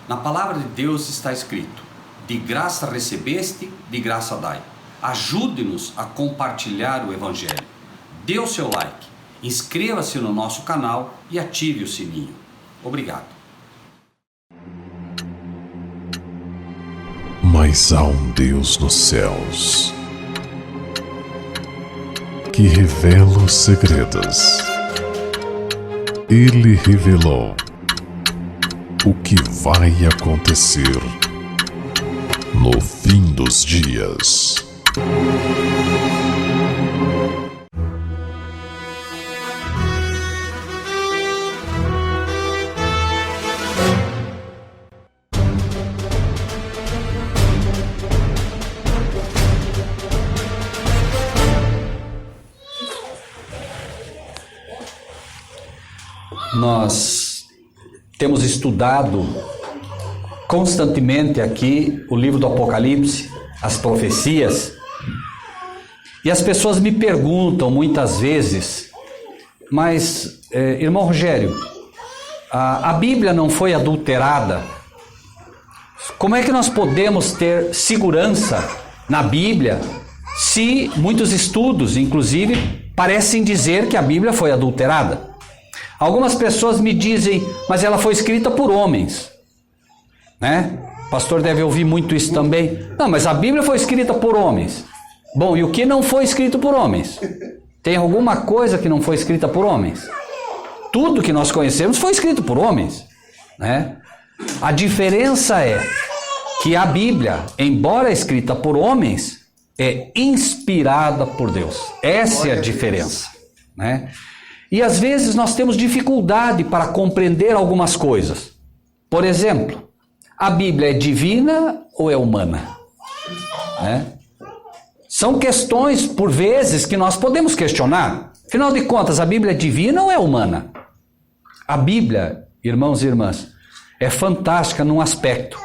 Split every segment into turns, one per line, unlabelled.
Na palavra de Deus está escrito: de graça recebeste, de graça dai. Ajude-nos a compartilhar o Evangelho. Dê o seu like, inscreva-se no nosso canal e ative o sininho. Obrigado.
Mas há um Deus nos céus que revela os segredos. Ele revelou o que vai acontecer no fim dos dias.
Nós temos estudado constantemente aqui o livro do Apocalipse, as profecias, e as pessoas me perguntam muitas vezes, mas, irmão Rogério, a Bíblia não foi adulterada? Como é que nós podemos ter segurança na Bíblia se muitos estudos, inclusive, parecem dizer que a Bíblia foi adulterada? Algumas pessoas me dizem, mas ela foi escrita por homens, né? O pastor deve ouvir muito isso também. Não, mas a Bíblia foi escrita por homens. Bom, e o que não foi escrito por homens? Tem alguma coisa que não foi escrita por homens? Tudo que nós conhecemos foi escrito por homens, né? A diferença é que a Bíblia, embora escrita por homens, é inspirada por Deus. Essa é a diferença, né? E às vezes nós temos dificuldade para compreender algumas coisas. Por exemplo, a Bíblia é divina ou é humana? São questões, por vezes, que nós podemos questionar. Afinal de contas, a Bíblia é divina ou é humana? A Bíblia, irmãos e irmãs, é fantástica num aspecto.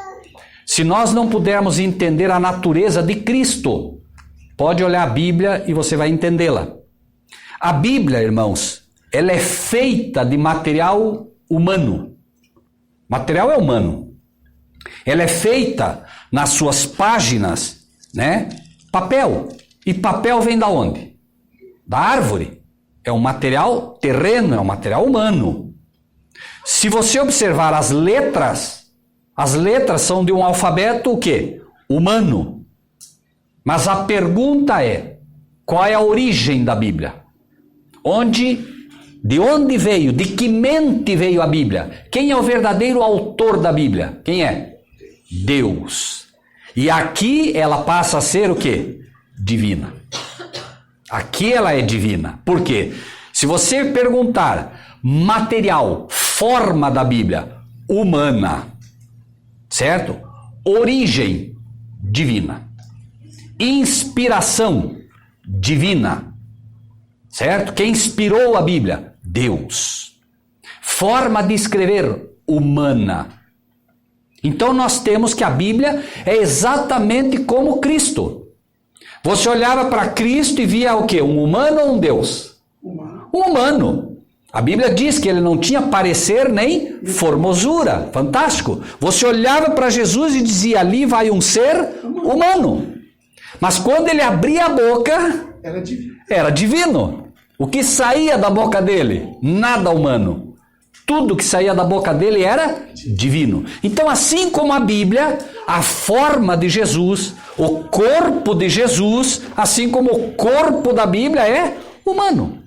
Se nós não pudermos entender a natureza de Cristo, pode olhar a Bíblia e você vai entendê-la. A Bíblia, irmãos, ela é feita de material humano. Material é humano. Ela é feita nas suas páginas, né? Papel. E papel vem da onde? Da árvore. É um material terreno, é um material humano. Se você observar as letras são de um alfabeto o quê? Humano. Mas a pergunta é, qual é a origem da Bíblia? De onde veio? De que mente veio a Bíblia? Quem é o verdadeiro autor da Bíblia? Quem é? Deus. E aqui ela passa a ser o quê? Divina. Aqui ela é divina. Por quê? Se você perguntar material, forma da Bíblia, humana, certo? Origem, divina. Inspiração, divina. Certo? Quem inspirou a Bíblia? Deus. Forma de escrever, humana. Então nós temos que a Bíblia é exatamente como Cristo. Você olhava para Cristo e via o quê? Um humano ou um Deus? Um humano. A Bíblia diz que ele não tinha parecer nem formosura. Fantástico. Você olhava para Jesus e dizia, ali vai um ser humano. Mas quando ele abria a boca, era divino. O que saía da boca dele? Nada humano. Tudo que saía da boca dele era divino. Então, assim como a Bíblia, a forma de Jesus, o corpo de Jesus, assim como o corpo da Bíblia é humano.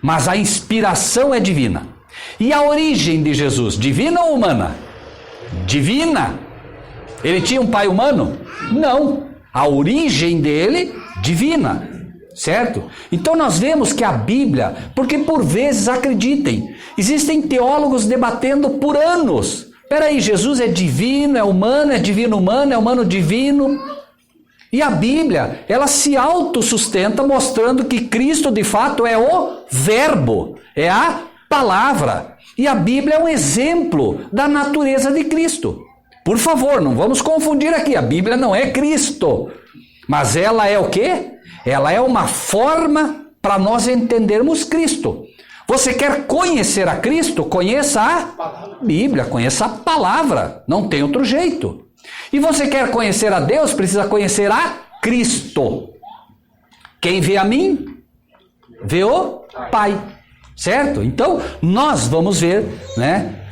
Mas a inspiração é divina. E a origem de Jesus, divina ou humana? Divina. Ele tinha um pai humano? Não. A origem dele, divina. Certo? Então nós vemos que a Bíblia, porque por vezes, acreditem, existem teólogos debatendo por anos. Peraí, Jesus é divino, é humano, é divino humano, é humano divino. E a Bíblia, ela se autossustenta mostrando que Cristo de fato é o Verbo, é a palavra. E a Bíblia é um exemplo da natureza de Cristo. Por favor, não vamos confundir aqui, a Bíblia não é Cristo. Mas ela é o quê? Ela é uma forma para nós entendermos Cristo. Você quer conhecer a Cristo? Conheça a Bíblia, conheça a palavra. Não tem outro jeito. E você quer conhecer a Deus? Precisa conhecer a Cristo. Quem vê a mim, vê o Pai. Certo? Então, nós vamos ver, né,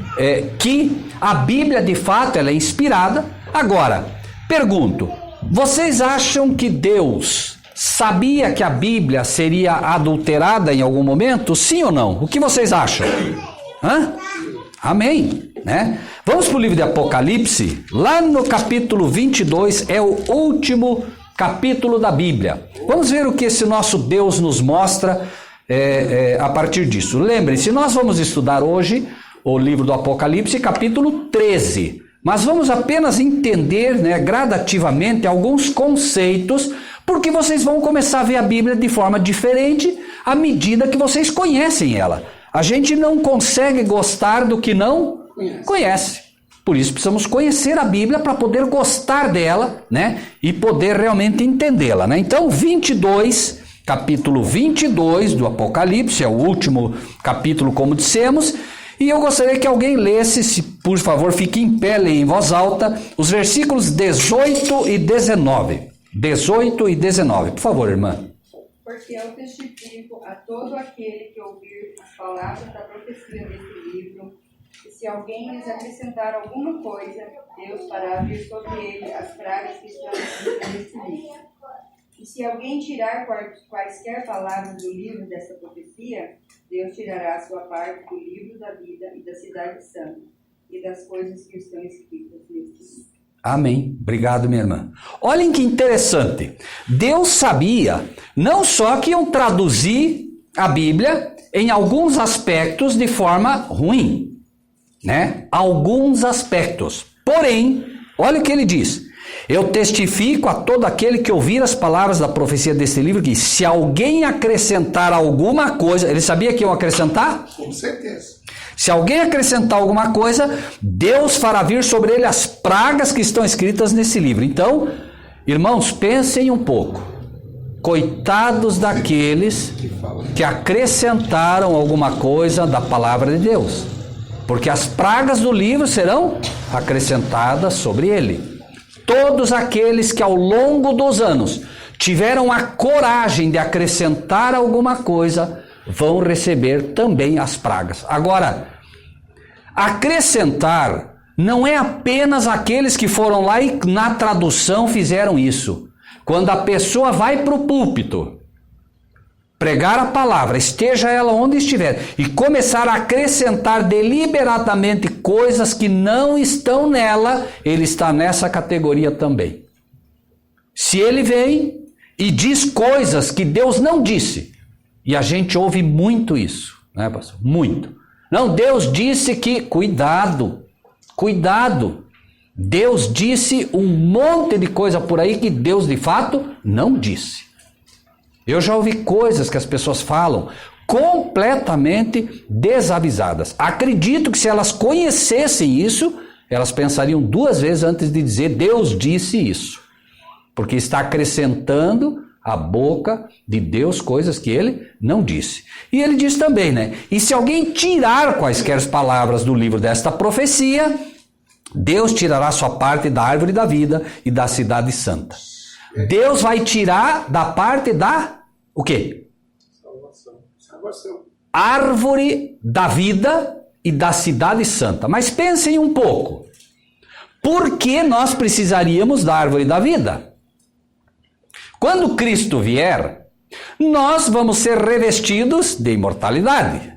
que a Bíblia, de fato, ela é inspirada. Agora, pergunto, vocês acham que Deus sabia que a Bíblia seria adulterada em algum momento? Sim ou não? O que vocês acham? Hã? Amém, né? Vamos para o livro de Apocalipse, lá no capítulo 22, é o último capítulo da Bíblia. Vamos ver o que esse nosso Deus nos mostra a partir disso. Lembre-se, nós vamos estudar hoje o livro do Apocalipse, capítulo 13, mas vamos apenas entender, né, gradativamente alguns conceitos, porque vocês vão começar a ver a Bíblia de forma diferente à medida que vocês conhecem ela. A gente não consegue gostar do que não conhece. Por isso precisamos conhecer a Bíblia para poder gostar dela, né, e poder realmente entendê-la, né? Então, capítulo 22 do Apocalipse, é o último capítulo, como dissemos, e eu gostaria que alguém lesse, se por favor fique em pé, leia em voz alta, os versículos 18 e 19. 18 e 19, por favor, irmã.
Porque eu testifico a todo aquele que ouvir as palavras da profecia deste livro, e se alguém lhes acrescentar alguma coisa, Deus fará vir sobre ele as pragas que estão escritas neste livro. E se alguém tirar quaisquer palavras do livro dessa profecia, Deus tirará a sua parte do livro da vida e da cidade santa, e das coisas que estão escritas neste livro.
Amém. Obrigado, minha irmã. Olhem que interessante. Deus sabia não só que iam traduzir a Bíblia em alguns aspectos de forma ruim, né? Alguns aspectos. Porém, olha o que ele diz. Eu testifico a todo aquele que ouvir as palavras da profecia deste livro que se alguém acrescentar alguma coisa, ele sabia que iam acrescentar?
Com certeza.
Se alguém acrescentar alguma coisa, Deus fará vir sobre ele as pragas que estão escritas nesse livro. Então, irmãos, pensem um pouco. Coitados daqueles que acrescentaram alguma coisa da palavra de Deus. Porque as pragas do livro serão acrescentadas sobre ele. Todos aqueles que ao longo dos anos tiveram a coragem de acrescentar alguma coisa, vão receber também as pragas. Agora, acrescentar não é apenas aqueles que foram lá e na tradução fizeram isso. Quando a pessoa vai para o púlpito, pregar a palavra, esteja ela onde estiver, e começar a acrescentar deliberadamente coisas que não estão nela, ele está nessa categoria também. Se ele vem e diz coisas que Deus não disse, e a gente ouve muito isso, né, pastor? Muito. Não, Deus disse que... Cuidado. Deus disse um monte de coisa por aí que Deus, de fato, não disse. Eu já ouvi coisas que as pessoas falam completamente desavisadas. Acredito que se elas conhecessem isso, elas pensariam duas vezes antes de dizer Deus disse isso. Porque está acrescentando a boca de Deus coisas que ele não disse. E ele diz também, né? E se alguém tirar quaisquer palavras do livro desta profecia, Deus tirará sua parte da árvore da vida e da cidade santa. Deus vai tirar da parte da... O quê?
Salvação.
Árvore da vida e da cidade santa. Mas pensem um pouco. Por que nós precisaríamos da árvore da vida? Quando Cristo vier, nós vamos ser revestidos de imortalidade.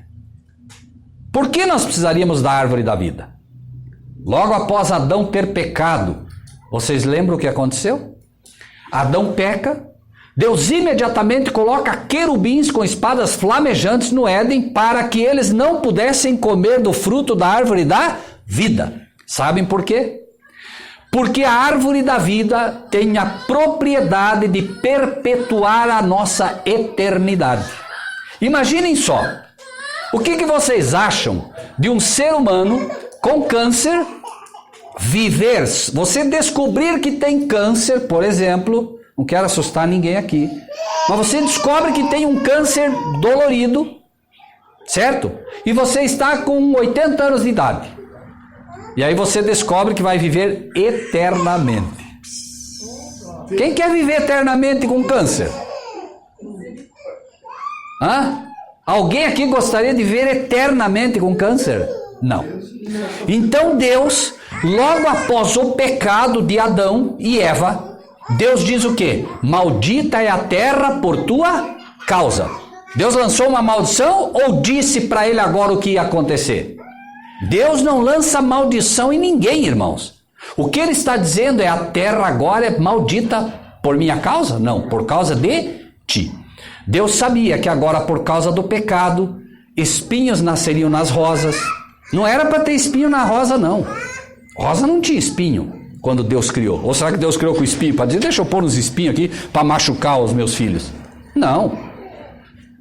Por que nós precisaríamos da árvore da vida? Logo após Adão ter pecado, vocês lembram o que aconteceu? Adão peca, Deus imediatamente coloca querubins com espadas flamejantes no Éden para que eles não pudessem comer do fruto da árvore da vida. Sabem por quê? Porque a árvore da vida tem a propriedade de perpetuar a nossa eternidade. Imaginem só, o que vocês acham de um ser humano com câncer viver, você descobrir que tem câncer, por exemplo, não quero assustar ninguém aqui, mas você descobre que tem um câncer dolorido certo? E você está com 80 anos de idade. E aí você descobre que vai viver eternamente. Quem quer viver eternamente com câncer? Hã? Alguém aqui gostaria de viver eternamente com câncer? Não. Então Deus, logo após o pecado de Adão e Eva, Deus diz o quê? Maldita é a terra por tua causa. Deus lançou uma maldição ou disse para ele agora o que ia acontecer? Deus não lança maldição em ninguém, irmãos. O que ele está dizendo é: a terra agora é maldita por minha causa? Não, por causa de ti. Deus sabia que agora, por causa do pecado, espinhos nasceriam nas rosas. Não era para ter espinho na rosa, não. Rosa não tinha espinho quando Deus criou. Ou será que Deus criou com espinho para dizer: deixa eu pôr uns espinhos aqui para machucar os meus filhos? Não.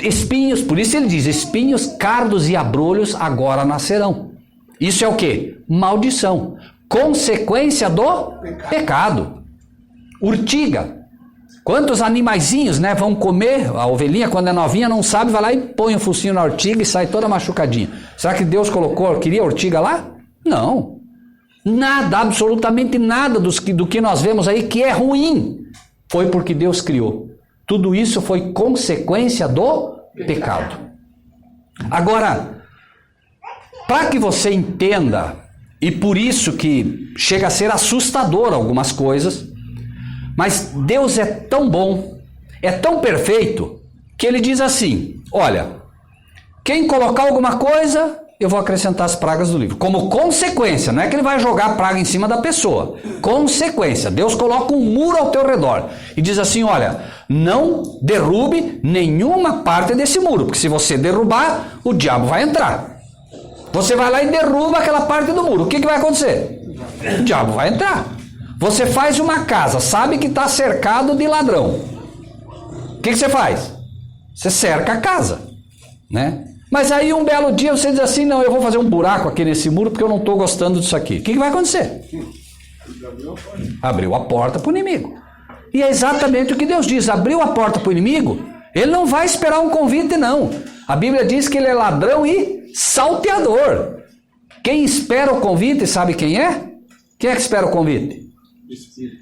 Espinhos, por isso ele diz: espinhos, cardos e abrolhos agora nascerão. Isso é o quê? Maldição. Consequência do pecado. Urtiga. Quantos animaizinhos, né, vão comer? A ovelhinha, quando é novinha, não sabe, vai lá e põe o focinho na urtiga e sai toda machucadinha. Será que Deus queria urtiga lá? Não. Nada, absolutamente nada do que nós vemos aí que é ruim foi porque Deus criou. Tudo isso foi consequência do pecado. Agora, para que você entenda, e por isso que chega a ser assustador algumas coisas, mas Deus é tão bom, é tão perfeito, que ele diz assim: olha, quem colocar alguma coisa, eu vou acrescentar as pragas do livro. Como consequência, não é que ele vai jogar a praga em cima da pessoa. Consequência, Deus coloca um muro ao teu redor e diz assim: olha, não derrube nenhuma parte desse muro, porque se você derrubar, o diabo vai entrar. Você vai lá e derruba aquela parte do muro. O que vai acontecer? O diabo vai entrar. Você faz uma casa, sabe que está cercado de ladrão. O que você faz? Você cerca a casa, né? Mas aí um belo dia você diz assim: não, eu vou fazer um buraco aqui nesse muro porque eu não estou gostando disso aqui. O que vai acontecer? Abriu a porta para o inimigo. E é exatamente o que Deus diz: abriu a porta para o inimigo, ele não vai esperar um convite, não. A Bíblia diz que ele é ladrão e salteador. Quem espera o convite, sabe quem é? Quem é que espera o convite?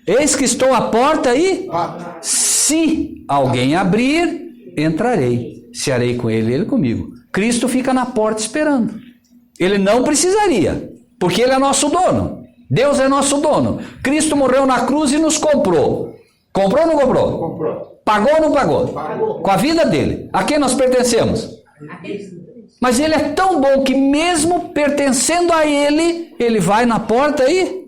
Eis que estou à porta e se alguém abrir, entrarei. Cearei com ele, ele comigo. Cristo fica na porta esperando. Ele não precisaria, porque ele é nosso dono. Deus é nosso dono. Cristo morreu na cruz e nos comprou. Comprou ou não comprou?
Comprou.
Pagou ou não pagou?
Pagou.
Com a vida dele. A quem nós pertencemos? Mas ele é tão bom que mesmo pertencendo a ele, ele vai na porta e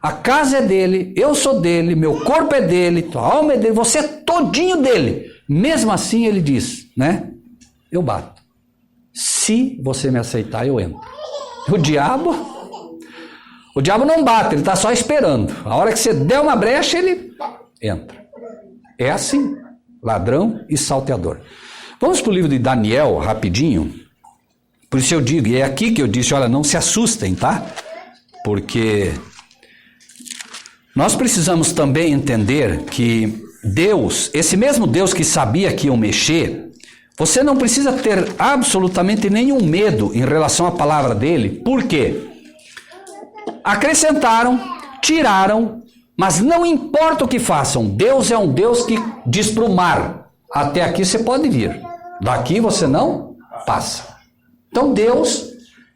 a casa é dele, eu sou dele, meu corpo é dele, tua alma é dele, você é todinho dele. Mesmo assim ele diz, né? Eu bato. Se você me aceitar, eu entro. O diabo não bate, ele está só esperando. A hora que você der uma brecha, ele entra. É assim, ladrão e salteador. Vamos para o livro de Daniel, rapidinho. Por isso eu digo, e é aqui que eu disse, olha, não se assustem, tá? Porque nós precisamos também entender que Deus, esse mesmo Deus que sabia que iam mexer, você não precisa ter absolutamente nenhum medo em relação à palavra dele. Por quê? Acrescentaram, tiraram, mas não importa o que façam, Deus é um Deus que diz para o mar: até aqui você pode vir, daqui você não passa. Então Deus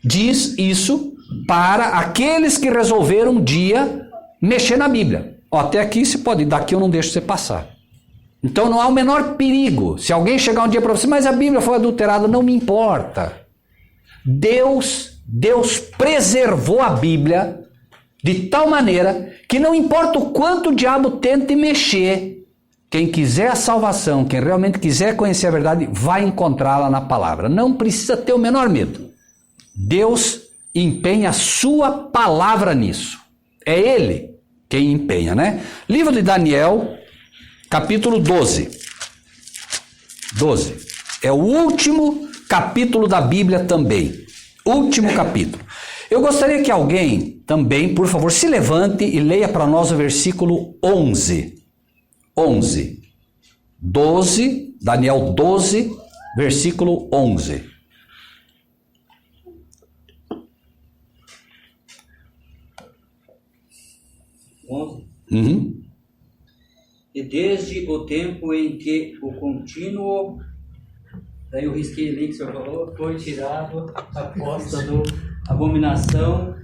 diz isso para aqueles que resolveram um dia mexer na Bíblia. Ó, até aqui você pode ir, daqui eu não deixo você passar. Então não há o menor perigo. Se alguém chegar um dia para você: mas a Bíblia foi adulterada, não me importa. Deus preservou a Bíblia de tal maneira que não importa o quanto o diabo tente mexer, quem quiser a salvação, quem realmente quiser conhecer a verdade, vai encontrá-la na palavra. Não precisa ter o menor medo. Deus empenha a sua palavra nisso. É Ele quem empenha, né? Livro de Daniel, capítulo 12. 12. É o último capítulo da Bíblia também. Último capítulo. Eu gostaria que alguém também, por favor, se levante e leia para nós o versículo 11. 12, Daniel 12, versículo 11.
11.
Uhum.
E desde o tempo em que o contínuo, daí eu risquei ali que o senhor falou, foi tirado a costa do abominação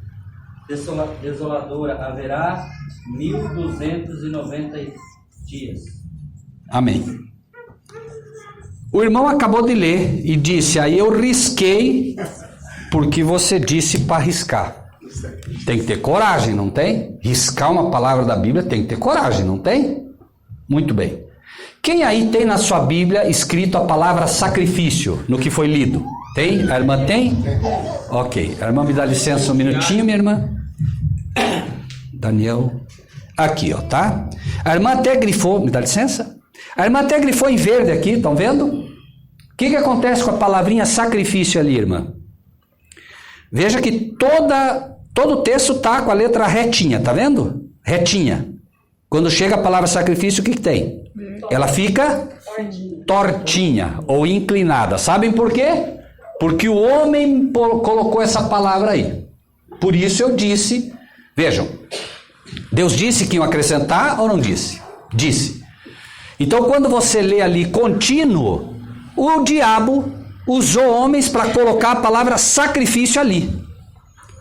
desoladora, haverá 1290 dias.
Amém. O irmão acabou de ler e disse, aí eu risquei porque você disse para riscar. Tem que ter coragem, não tem? Riscar uma palavra da Bíblia tem que ter coragem, não tem? Muito bem. Quem aí tem na sua Bíblia escrito a palavra sacrifício no que foi lido? Tem? A irmã tem? Ok. A irmã me dá licença um minutinho, minha irmã. Daniel. Aqui, ó, tá? A irmã até grifou, me dá licença? A irmã até grifou em verde aqui, estão vendo? O que acontece com a palavrinha sacrifício ali, irmã? Veja que todo o texto tá com a letra retinha, tá vendo? Retinha. Quando chega a palavra sacrifício, o que tem? Ela fica tortinha ou inclinada. Sabem por quê? Porque o homem colocou essa palavra aí. Por isso eu disse, vejam, Deus disse que iam acrescentar ou não disse? Disse. Então quando você lê ali contínuo, o diabo usou homens para colocar a palavra sacrifício ali.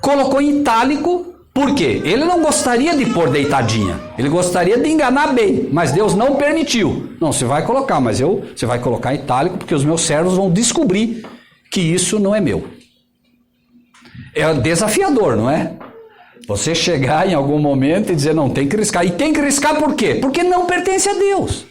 Colocou em itálico, por quê? Ele não gostaria de pôr deitadinha, ele gostaria de enganar bem, mas Deus não permitiu. Não, você vai colocar, mas você vai colocar em itálico porque os meus servos vão descobrir que isso não é meu. É desafiador, não é? Você chegar em algum momento e dizer, não, tem que riscar. E tem que riscar por quê? Porque não pertence a Deus.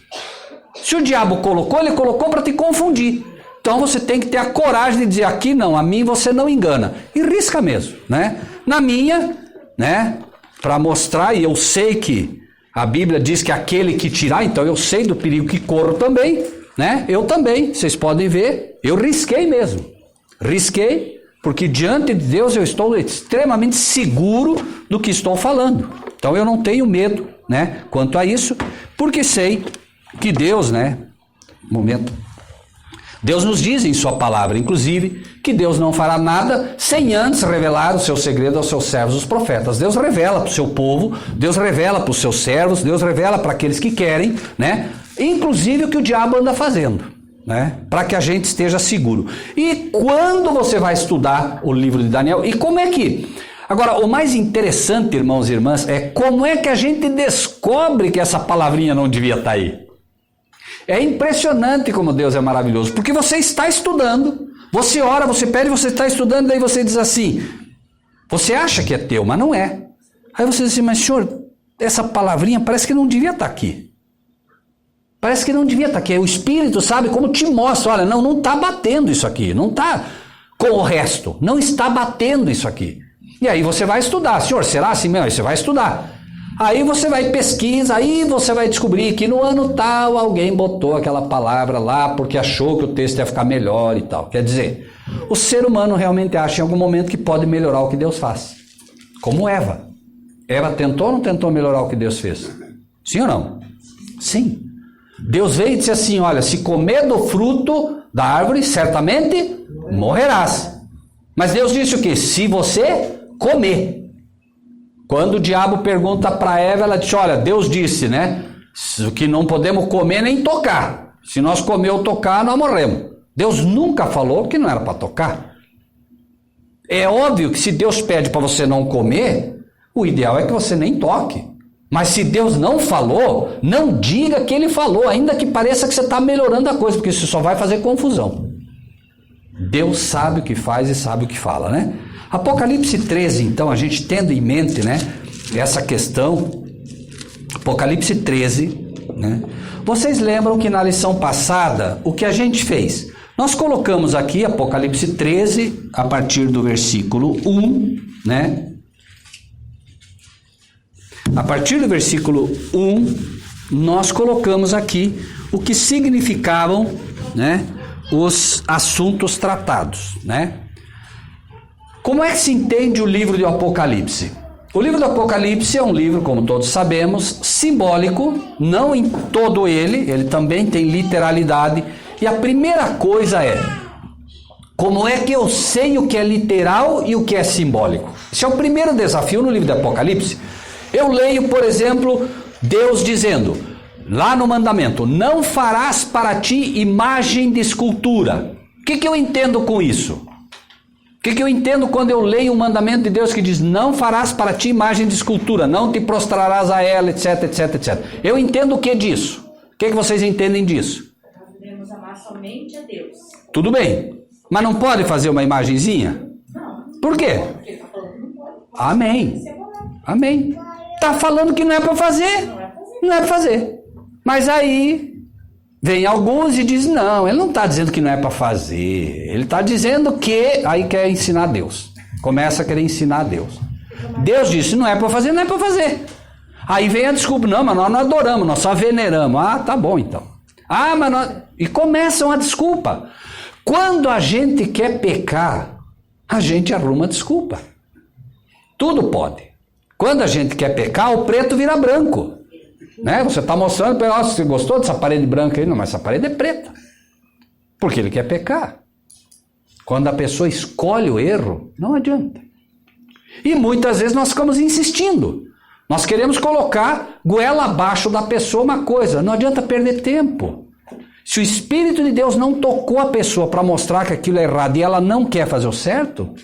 Se o diabo colocou, ele colocou para te confundir. Então você tem que ter a coragem de dizer, aqui não, a mim você não engana. E risca mesmo, né? Na minha, né? Para mostrar, e eu sei que a Bíblia diz que aquele que tirar, então eu sei do perigo que corro também, né? Eu também, vocês podem ver, eu risquei mesmo. Risquei, porque diante de Deus eu estou extremamente seguro do que estou falando. Então eu não tenho medo, né? Quanto a isso, porque sei que Deus, né? Momento. Deus nos diz em sua palavra, inclusive, que Deus não fará nada sem antes revelar o seu segredo aos seus servos, os profetas. Deus revela para o seu povo, Deus revela para os seus servos, Deus revela para aqueles que querem, né? Inclusive o que o diabo anda fazendo, né? Para que a gente esteja seguro. E quando você vai estudar o livro de Daniel, e como é que... Agora, o mais interessante, irmãos e irmãs, é como é que a gente descobre que essa palavrinha não devia estar aí. É impressionante como Deus é maravilhoso, porque você está estudando, você ora, você pede, você está estudando, daí você diz assim, você acha que é teu, mas não é. Aí você diz assim, mas senhor, essa palavrinha parece que não devia estar aqui. Parece que não devia estar aqui. O Espírito sabe como te mostra, olha, não está batendo isso aqui, não está com o resto, não está batendo isso aqui. E aí você vai estudar, senhor, será assim mesmo? Aí você vai estudar. Aí você vai pesquisa, aí você vai descobrir que no ano tal alguém botou aquela palavra lá porque achou que o texto ia ficar melhor e tal. Quer dizer, o ser humano realmente acha em algum momento que pode melhorar o que Deus faz. Como Eva. Eva tentou ou não tentou melhorar o que Deus fez? Sim ou não? Sim. Deus veio e disse assim, olha, se comer do fruto da árvore, certamente morrerás. Mas Deus disse o quê? Se você comer. Quando o diabo pergunta para Eva, ela diz, olha, Deus disse, né, que não podemos comer nem tocar. Se nós comer ou tocar, nós morremos. Deus nunca falou que não era para tocar. É óbvio que se Deus pede para você não comer, o ideal é que você nem toque. Mas se Deus não falou, não diga que ele falou, ainda que pareça que você está melhorando a coisa, porque isso só vai fazer confusão. Deus sabe o que faz e sabe o que fala, né? Apocalipse 13, então, a gente tendo em mente, né, essa questão, Apocalipse 13, né? Vocês lembram que na lição passada, o que a gente fez? Nós colocamos aqui Apocalipse 13, a partir do versículo 1, né? A partir do versículo 1, nós colocamos aqui o que significavam, né, os assuntos tratados, né? Como é que se entende o livro de Apocalipse? O livro do Apocalipse é um livro, como todos sabemos, simbólico, não em todo ele também tem literalidade. E a primeira coisa é, como é que eu sei o que é literal e o que é simbólico? Esse é o primeiro desafio no livro do Apocalipse. Eu leio, por exemplo, Deus dizendo, lá no mandamento, não farás para ti imagem de escultura. O que eu entendo com isso? O que eu entendo quando eu leio o mandamento de Deus que diz, não farás para ti imagem de escultura, não te prostrarás a ela, etc, etc, etc. Eu entendo o que disso? O que vocês entendem disso?
Nós devemos amar somente a Deus.
Tudo bem, mas não pode fazer uma imagenzinha?
Não.
Por quê?
Porque ele está falando que não pode.
Amém. Amém. Está falando que não é para fazer. Não é para fazer. Mas aí vem alguns e dizem, não, ele não está dizendo que não é para fazer. Ele está dizendo que aí quer ensinar Deus. Começa a querer ensinar Deus. Deus disse, não é para fazer, não é para fazer. Aí vem a desculpa, não, mas nós não adoramos, nós só veneramos. Ah, tá bom então. Ah, mas nós... E começam a desculpa. Quando a gente quer pecar, a gente arruma desculpa. Tudo pode. Quando a gente quer pecar, o preto vira branco. Né? Você está mostrando, você gostou dessa parede branca aí? Não, mas essa parede é preta. Porque ele quer pecar. Quando a pessoa escolhe o erro, não adianta. E muitas vezes nós ficamos insistindo. Nós queremos colocar goela abaixo da pessoa uma coisa. Não adianta perder tempo. Se o Espírito de Deus não tocou a pessoa para mostrar que aquilo é errado e ela não quer fazer o certo,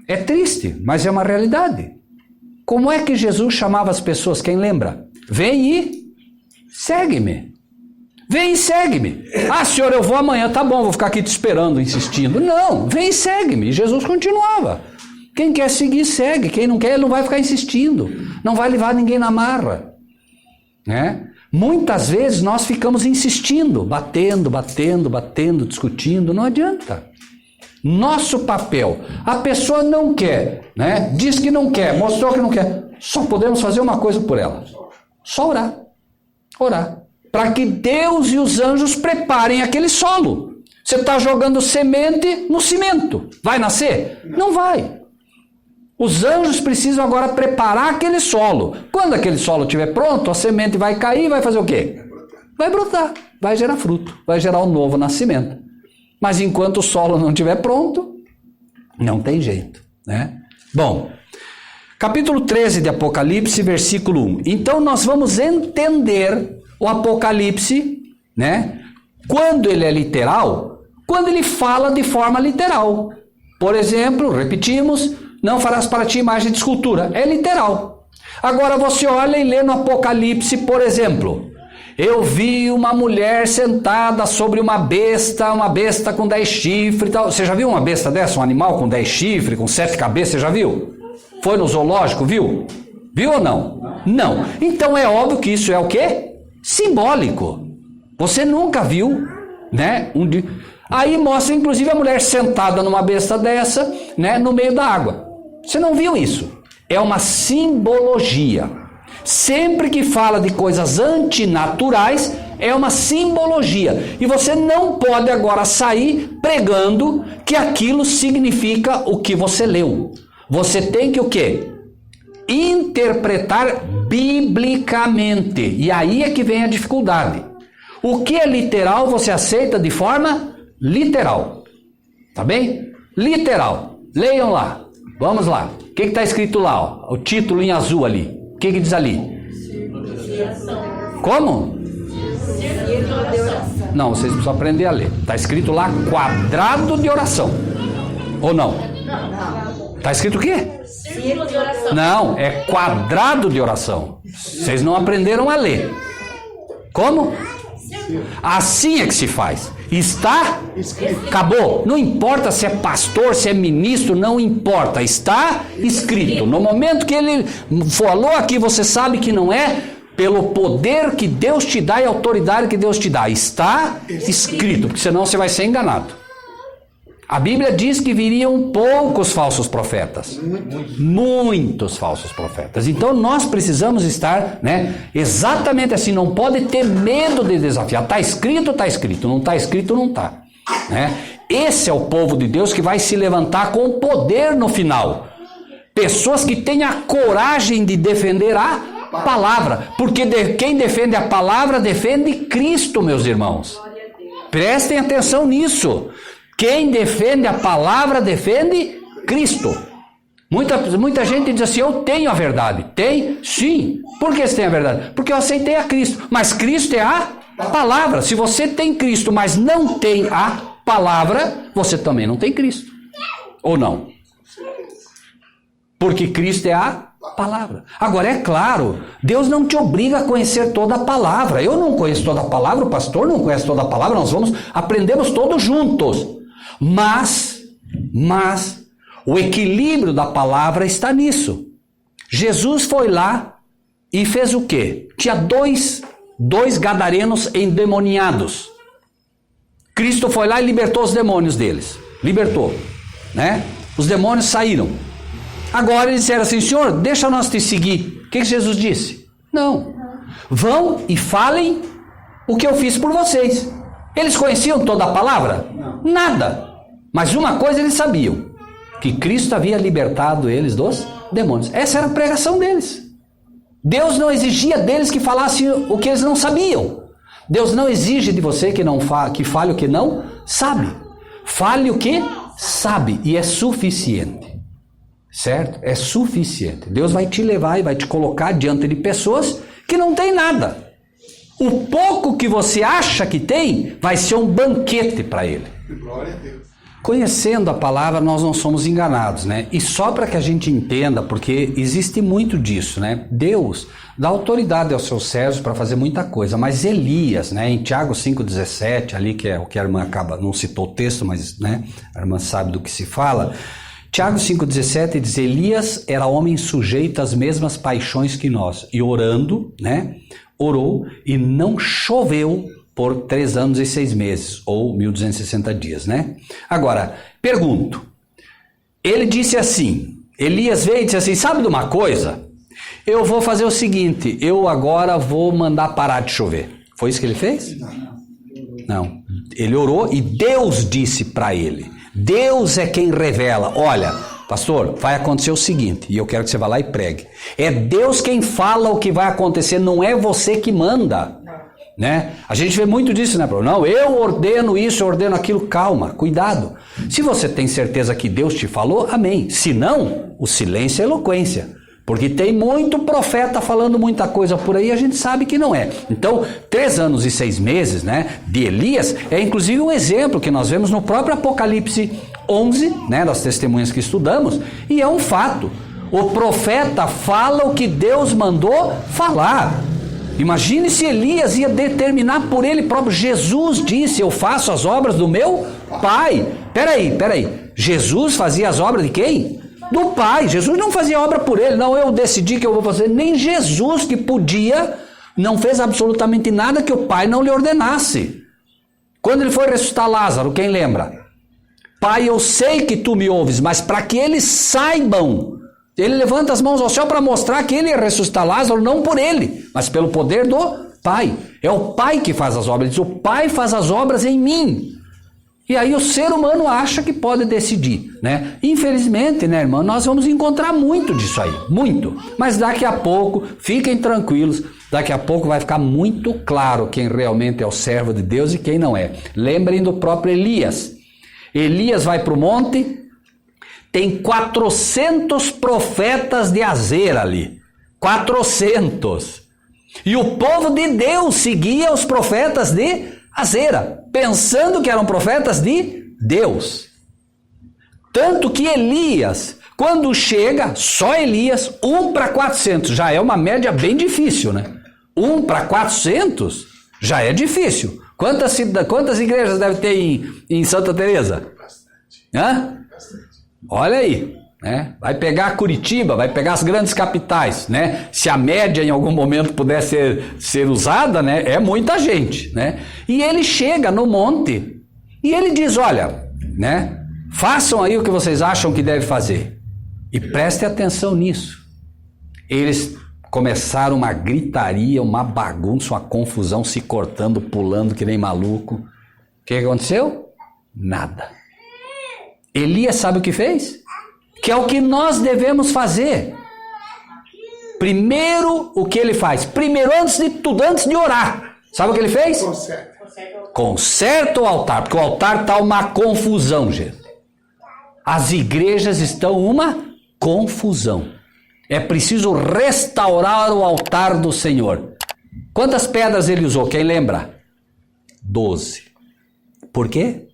é triste, mas é uma realidade. Como é que Jesus chamava as pessoas? Quem lembra? Vem e segue-me. Vem e segue-me. Ah, Senhor, eu vou amanhã. Tá bom, vou ficar aqui te esperando, insistindo. Não, vem e segue-me. Jesus continuava. Quem quer seguir, segue. Quem não quer, ele não vai ficar insistindo. Não vai levar ninguém na marra. Né? Muitas vezes nós ficamos insistindo, batendo, discutindo. Não adianta. Nosso papel. A pessoa não quer, né? Diz que não quer, mostrou que não quer. Só podemos fazer uma coisa por ela. Só orar. Orar. Para que Deus e os anjos preparem aquele solo. Você está jogando semente no cimento. Vai nascer? Não vai. Os anjos precisam agora preparar aquele solo. Quando aquele solo estiver pronto, a semente vai cair e vai fazer o quê? Vai brotar. Vai gerar fruto. Vai gerar um novo nascimento. Mas enquanto o solo não estiver pronto, não tem jeito, né? Bom, capítulo 13 de Apocalipse, versículo 1. Então nós vamos entender o Apocalipse, né? Quando ele é literal, quando ele fala de forma literal. Por exemplo, repetimos, não farás para ti imagem de escultura. É literal. Agora você olha e lê no Apocalipse, por exemplo... Eu vi uma mulher sentada sobre uma besta com 10 chifres e tal. Você já viu uma besta dessa? Um animal com 10 chifres, com 7 cabeças, você já viu? Foi no zoológico, viu? Viu ou não? Não. Então é óbvio que isso é o quê? Simbólico. Você nunca viu, né? Aí mostra inclusive a mulher sentada numa besta dessa, né? No meio da água. Você não viu isso? É uma simbologia. Sempre que fala de coisas antinaturais, é uma simbologia. E você não pode agora sair pregando que aquilo significa o que você leu. Você tem que o quê? Interpretar biblicamente. E aí é que vem a dificuldade. O que é literal, você aceita de forma literal. Tá bem? Literal. Leiam lá. Vamos lá. O que está escrito lá? Ó? O título em azul ali. O que diz ali? Como? Não, vocês precisam aprender a ler. Está escrito lá quadrado de oração. Ou não? Está escrito o quê?
Círculo de oração.
Não, é quadrado de oração. Vocês não aprenderam a ler. Como? Assim é que se faz. Está? Acabou. Não importa se é pastor, se é ministro, não importa. Está escrito. No momento que ele falou aqui, você sabe que não é pelo poder que Deus te dá e autoridade que Deus te dá. Está escrito, porque senão você vai ser enganado. A Bíblia diz que viriam poucos falsos profetas. Muitos falsos profetas. Então nós precisamos estar, né, exatamente assim, não pode ter medo de desafiar. Está escrito, não está escrito, não está. Né? Esse é o povo de Deus que vai se levantar com poder no final. Pessoas que têm a coragem de defender a palavra. Porque quem defende a palavra defende Cristo, meus irmãos. Prestem atenção nisso. Quem defende a palavra defende Cristo. Muita gente diz assim, eu tenho a verdade. Tem? Sim. Por que você tem a verdade? Porque eu aceitei a Cristo. Mas Cristo é a palavra. Se você tem Cristo, mas não tem a palavra, você também não tem Cristo. Ou não? Porque Cristo é a palavra. Agora, é claro, Deus não te obriga a conhecer toda a palavra. Eu não conheço toda a palavra, o pastor não conhece toda a palavra, nós aprendemos todos juntos. Mas o equilíbrio da palavra está nisso. Jesus foi lá e fez o quê? Tinha dois gadarenos endemoniados. Cristo foi lá e libertou os demônios deles. Libertou, né? Os demônios saíram. Agora eles disseram assim, Senhor, deixa nós te seguir. O que Jesus disse? Não. Vão e falem o que eu fiz por vocês. Eles conheciam toda a palavra? Nada. Mas uma coisa eles sabiam, que Cristo havia libertado eles dos demônios. Essa era a pregação deles. Deus não exigia deles que falassem o que eles não sabiam. Deus não exige de você que fale o que não sabe. Fale o que sabe e é suficiente. Certo? É suficiente. Deus vai te levar e vai te colocar diante de pessoas que não têm nada. O pouco que você acha que tem vai ser um banquete para ele.
Glória a Deus.
Conhecendo a palavra, nós não somos enganados, né? E só para que a gente entenda, porque existe muito disso, né? Deus dá autoridade aos seus servos para fazer muita coisa, mas Elias, né? Em Tiago 5,17, ali que é o que a irmã não citou o texto, mas, né? A irmã sabe do que se fala. Tiago 5,17 diz, Elias era homem sujeito às mesmas paixões que nós, e orando, né? Orou e não choveu por 3 anos e 6 meses, ou 1260 dias, né? Agora, pergunto, ele disse assim, Elias veio e disse assim, sabe de uma coisa? Eu vou fazer o seguinte, eu agora vou mandar parar de chover. Foi isso que ele fez? Não. Ele orou e Deus disse para ele, Deus é quem revela, olha, pastor, vai acontecer o seguinte, e eu quero que você vá lá e pregue. É Deus quem fala o que vai acontecer, não é você que manda. Né? A gente vê muito disso, né, Bruno? Não, eu ordeno isso, eu ordeno aquilo. Calma, cuidado. Se você tem certeza que Deus te falou, amém. Se não, o silêncio é eloquência. Porque tem muito profeta falando muita coisa por aí, a gente sabe que não é. Então, 3 anos e 6 meses, né, de Elias, é inclusive um exemplo que nós vemos no próprio Apocalipse 11, né, das testemunhas que estudamos, e é um fato. O profeta fala o que Deus mandou falar. Imagine se Elias ia determinar por ele próprio. Jesus disse, eu faço as obras do meu Pai. Peraí. Jesus fazia as obras de quem? Do Pai. Jesus não fazia obra por ele. Não, eu decidi que eu vou fazer. Nem Jesus, que podia, não fez absolutamente nada que o Pai não lhe ordenasse. Quando ele foi ressuscitar Lázaro, quem lembra? Pai, eu sei que tu me ouves, mas para que eles saibam... Ele levanta as mãos ao céu para mostrar que ele ia ressuscitar Lázaro, não por ele, mas pelo poder do Pai. É o Pai que faz as obras. Ele diz, o Pai faz as obras em mim. E aí o ser humano acha que pode decidir, né? Infelizmente, né, irmão, nós vamos encontrar muito disso aí, muito. Mas daqui a pouco, fiquem tranquilos, daqui a pouco vai ficar muito claro quem realmente é o servo de Deus e quem não é. Lembrem do próprio Elias. Elias vai para o monte... Tem 400 profetas de Azera ali. 400. E o povo de Deus seguia os profetas de Azera, pensando que eram profetas de Deus. Tanto que Elias, quando chega, só Elias, 1 para 400, já é uma média bem difícil, né? 1 para 400 já é difícil. Quantas igrejas deve ter em Santa Teresa?
Bastante.
Hã? Olha aí, né? Vai pegar Curitiba, vai pegar as grandes capitais, né? Se a média em algum momento puder ser usada, né? É muita gente, né? E ele chega no monte e ele diz, olha, né? Façam aí o que vocês acham que deve fazer e prestem atenção nisso. Eles começaram uma gritaria, uma bagunça, uma confusão, se cortando, pulando que nem maluco. O que aconteceu? Nada. Elias sabe o que fez? Que é o que nós devemos fazer. Primeiro, o que ele faz? Primeiro, antes de tudo, antes de orar. Sabe o que ele fez? Conserta o altar, porque o altar está uma confusão, gente. As igrejas estão uma confusão. É preciso restaurar o altar do Senhor. Quantas pedras ele usou? Quem lembra? 12. Por quê?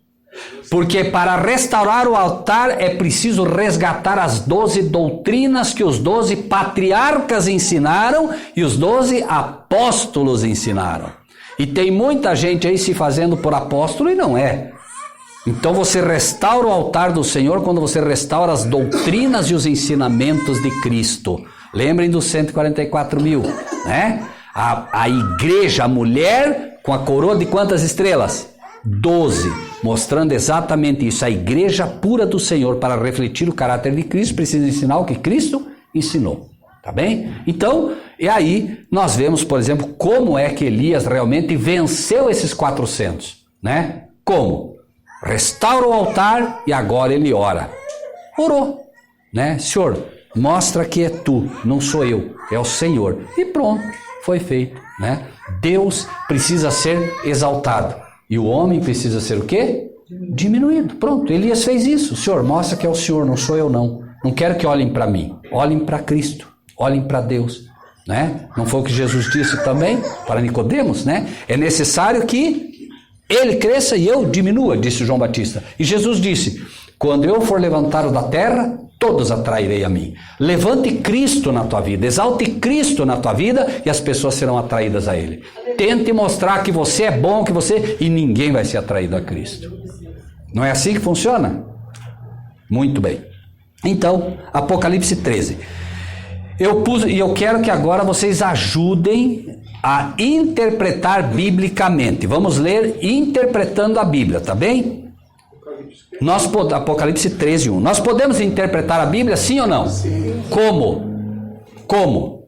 Porque para restaurar o altar é preciso resgatar as 12 doutrinas que os 12 patriarcas ensinaram e os 12 apóstolos ensinaram. E tem muita gente aí se fazendo por apóstolo e não é. Então você restaura o altar do Senhor quando você restaura as doutrinas e os ensinamentos de Cristo. Lembrem dos 144 mil, né? A igreja, a mulher com a coroa de quantas estrelas? 12, mostrando exatamente isso. A igreja pura do Senhor, para refletir o caráter de Cristo, precisa ensinar o que Cristo ensinou. Tá bem? Então, e aí nós vemos, por exemplo, como é que Elias realmente venceu esses 400, né? Como? Restaura o altar e agora ele ora. Orou, né? Senhor, mostra que é tu, não sou eu, é o Senhor. E pronto, foi feito, né? Deus precisa ser exaltado e o homem precisa ser o quê? Diminuído. Pronto, Elias fez isso. Senhor, mostra que é o Senhor, não sou eu não. Não quero que olhem para mim, olhem para Cristo, olhem para Deus, né? Não foi o que Jesus disse também para Nicodemos, né? É necessário que ele cresça e eu diminua, disse João Batista. E Jesus disse, quando eu for levantado da terra, todos atrairei a mim. Levante Cristo na tua vida, exalte Cristo na tua vida e as pessoas serão atraídas a Ele. Tente mostrar que você é bom, que você... E ninguém vai ser atraído a Cristo. Não é assim que funciona? Muito bem. Então, Apocalipse 13. Eu quero que agora vocês ajudem a interpretar biblicamente. Vamos ler interpretando a Bíblia, tá bem? Apocalipse 13, 1. Nós podemos interpretar a Bíblia sim ou não? Sim. Como?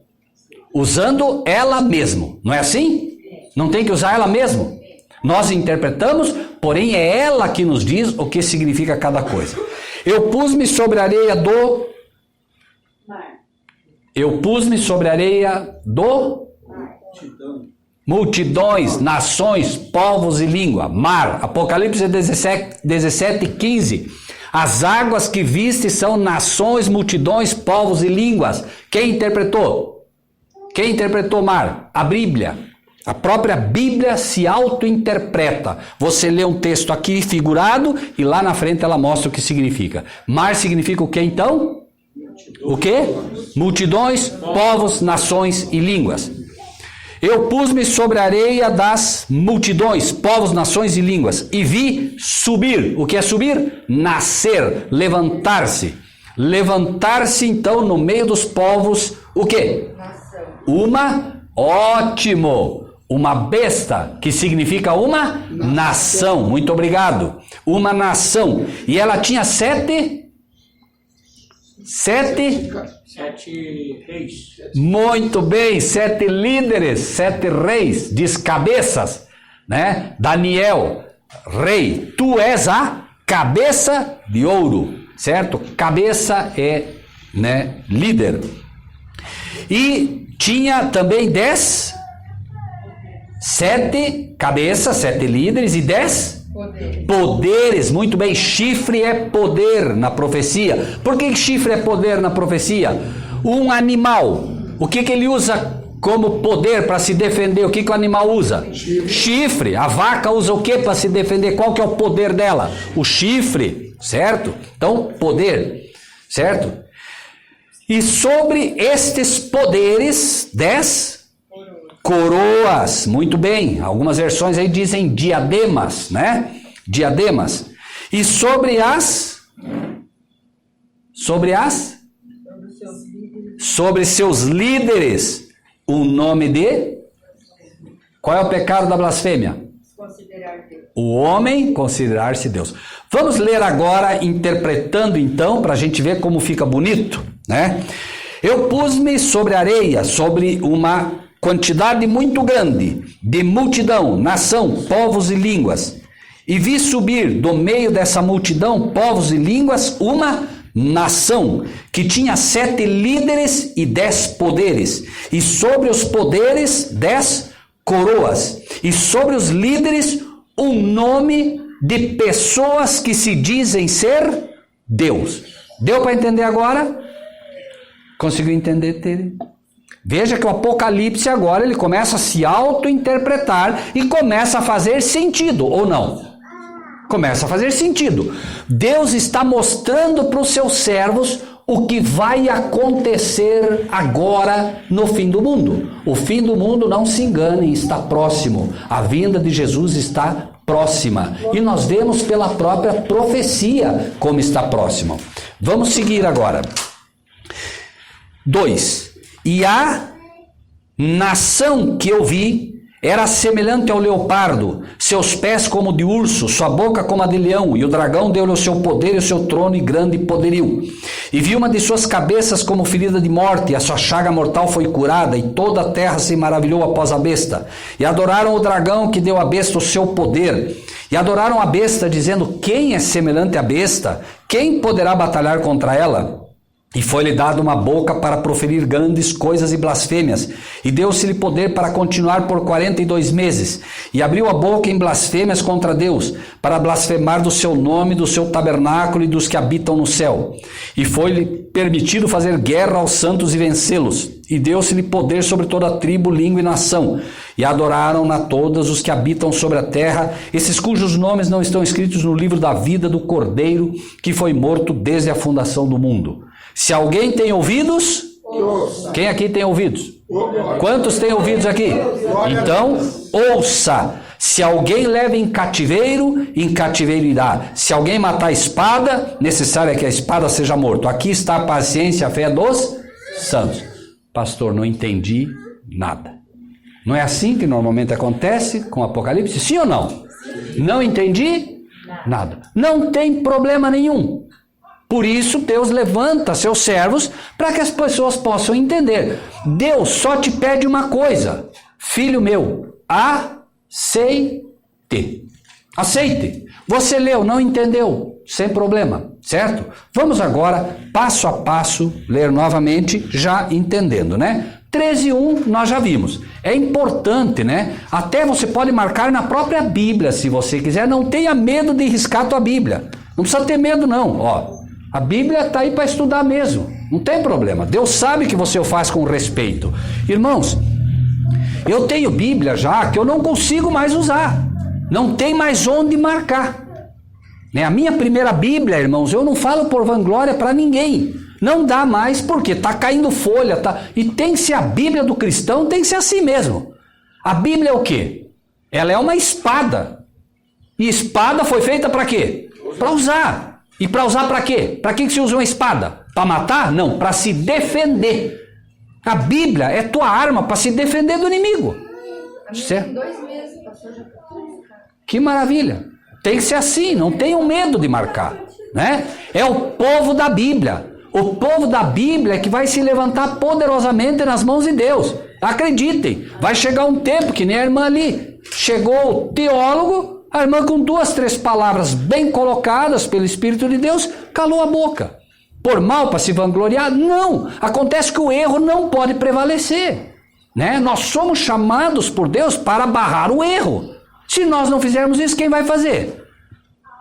Usando ela mesmo, não é assim? Não tem que usar ela mesmo? Nós interpretamos, porém é ela que nos diz o que significa cada coisa. Eu pus-me sobre a areia do... multidões, nações, povos e língua. Mar, Apocalipse 17, 15. As águas que viste são nações, multidões, povos e línguas. Quem interpretou? Quem interpretou mar? A Bíblia. A própria Bíblia se auto-interpreta. Você lê um texto aqui figurado e lá na frente ela mostra o que significa. Mar significa o que então? O que? Multidões, povos, nações e línguas. Eu pus-me sobre a areia das multidões, povos, nações e línguas, e vi subir. O que é subir? Nascer, levantar-se. Levantar-se, então, no meio dos povos, o quê? Uma besta, que significa uma nação. Muito obrigado. Uma nação. E ela tinha sete reis. Muito bem, 7 líderes, 7 reis, diz cabeças, né? Daniel, rei, tu és a cabeça de ouro, certo? Cabeça é, né, líder. E tinha também 7 cabeças, 7 líderes e 10 poderes. Muito bem, chifre é poder na profecia. Por que chifre é poder na profecia? Um animal, o que ele usa como poder para se defender? O que o animal usa? Chifre. A vaca usa o que para se defender? Qual que é o poder dela? O chifre, certo? Então, poder, certo? E sobre estes poderes, 10 coroas. Muito bem, algumas versões aí dizem diademas, né? Diademas. E sobre seus líderes, o nome de... Qual é o pecado da blasfêmia? O homem considerar-se Deus. Vamos ler agora, interpretando então, para a gente ver como fica bonito, né? Eu pus-me sobre a areia, sobre uma quantidade muito grande de multidão, nação, povos e línguas, e vi subir do meio dessa multidão, povos e línguas, uma nação que tinha 7 líderes e 10 poderes, e sobre os poderes 10 coroas, e sobre os líderes um nome de pessoas que se dizem ser Deus. Deu para entender agora? Conseguiu entender dele? Veja que o Apocalipse agora ele começa a se auto-interpretar e começa a fazer sentido, ou não? Começa a fazer sentido. Deus está mostrando para os seus servos o que vai acontecer agora no fim do mundo. O fim do mundo, não se enganem, está próximo. A vinda de Jesus está próxima. E nós vemos pela própria profecia como está próximo. Vamos seguir agora. 2. E a nação que eu vi era semelhante ao leopardo, seus pés como de urso, sua boca como a de leão, e o dragão deu-lhe o seu poder e o seu trono e grande poderio. E vi uma de suas cabeças como ferida de morte, e a sua chaga mortal foi curada, e toda a terra se maravilhou após a besta. E adoraram o dragão que deu à besta o seu poder. E adoraram a besta, dizendo: quem é semelhante à besta? Quem poderá batalhar contra ela? E foi-lhe dado uma boca para proferir grandes coisas e blasfêmias, e deu-se-lhe poder para continuar por 42 meses, e abriu a boca em blasfêmias contra Deus, para blasfemar do seu nome, do seu tabernáculo e dos que habitam no céu. E foi-lhe permitido fazer guerra aos santos e vencê-los, e deu-se-lhe poder sobre toda a tribo, língua e nação, e adoraram-na todos os que habitam sobre a terra, esses cujos nomes não estão escritos no livro da vida do Cordeiro, que foi morto desde a fundação do mundo. Se alguém tem ouvidos, quem aqui tem ouvidos? Quantos têm ouvidos aqui? Então, ouça. Se alguém leva em cativeiro irá. Se alguém matar a espada, necessário é que a espada seja morta. Aqui está a paciência, a fé dos santos. Pastor, não entendi nada. Não é assim que normalmente acontece com o Apocalipse? Sim ou não? Não entendi nada. Não tem problema nenhum. Por isso Deus levanta seus servos para que as pessoas possam entender. Deus só te pede uma coisa: filho meu, aceite. Aceite. Você leu, não entendeu, sem problema, certo? Vamos agora, passo a passo, ler novamente, já entendendo, né? 13:1 nós já vimos. É importante, né? Até você pode marcar na própria Bíblia, se você quiser. Não tenha medo de riscar a tua Bíblia. Não precisa ter medo, não, ó. A Bíblia está aí para estudar mesmo, não tem problema. Deus sabe que você o faz com respeito. Irmãos, eu tenho Bíblia já que eu não consigo mais usar. Não tem mais onde marcar. A minha primeira Bíblia, irmãos, eu não falo por vanglória para ninguém. Não dá mais porque está caindo folha. E tem que ser a Bíblia do cristão, tem que ser assim mesmo. A Bíblia é o quê? Ela é uma espada. E espada foi feita para quê? Para usar. E para usar para quê? Para que se usa uma espada? Para matar? Não, para se defender. A Bíblia é tua arma para se defender do inimigo.
Tem 2 meses, pastor, já tá tudo.
Que maravilha. Tem que ser assim, não tenham medo de marcar, né? É o povo da Bíblia. O povo da Bíblia é que vai se levantar poderosamente nas mãos de Deus. Acreditem, vai chegar um tempo que nem a irmã ali. Chegou o teólogo, a irmã com 2, 3 palavras bem colocadas pelo Espírito de Deus, calou a boca. Por mal, para se vangloriar? Não. Acontece que o erro não pode prevalecer, né? Nós somos chamados por Deus para barrar o erro. Se nós não fizermos isso, quem vai fazer?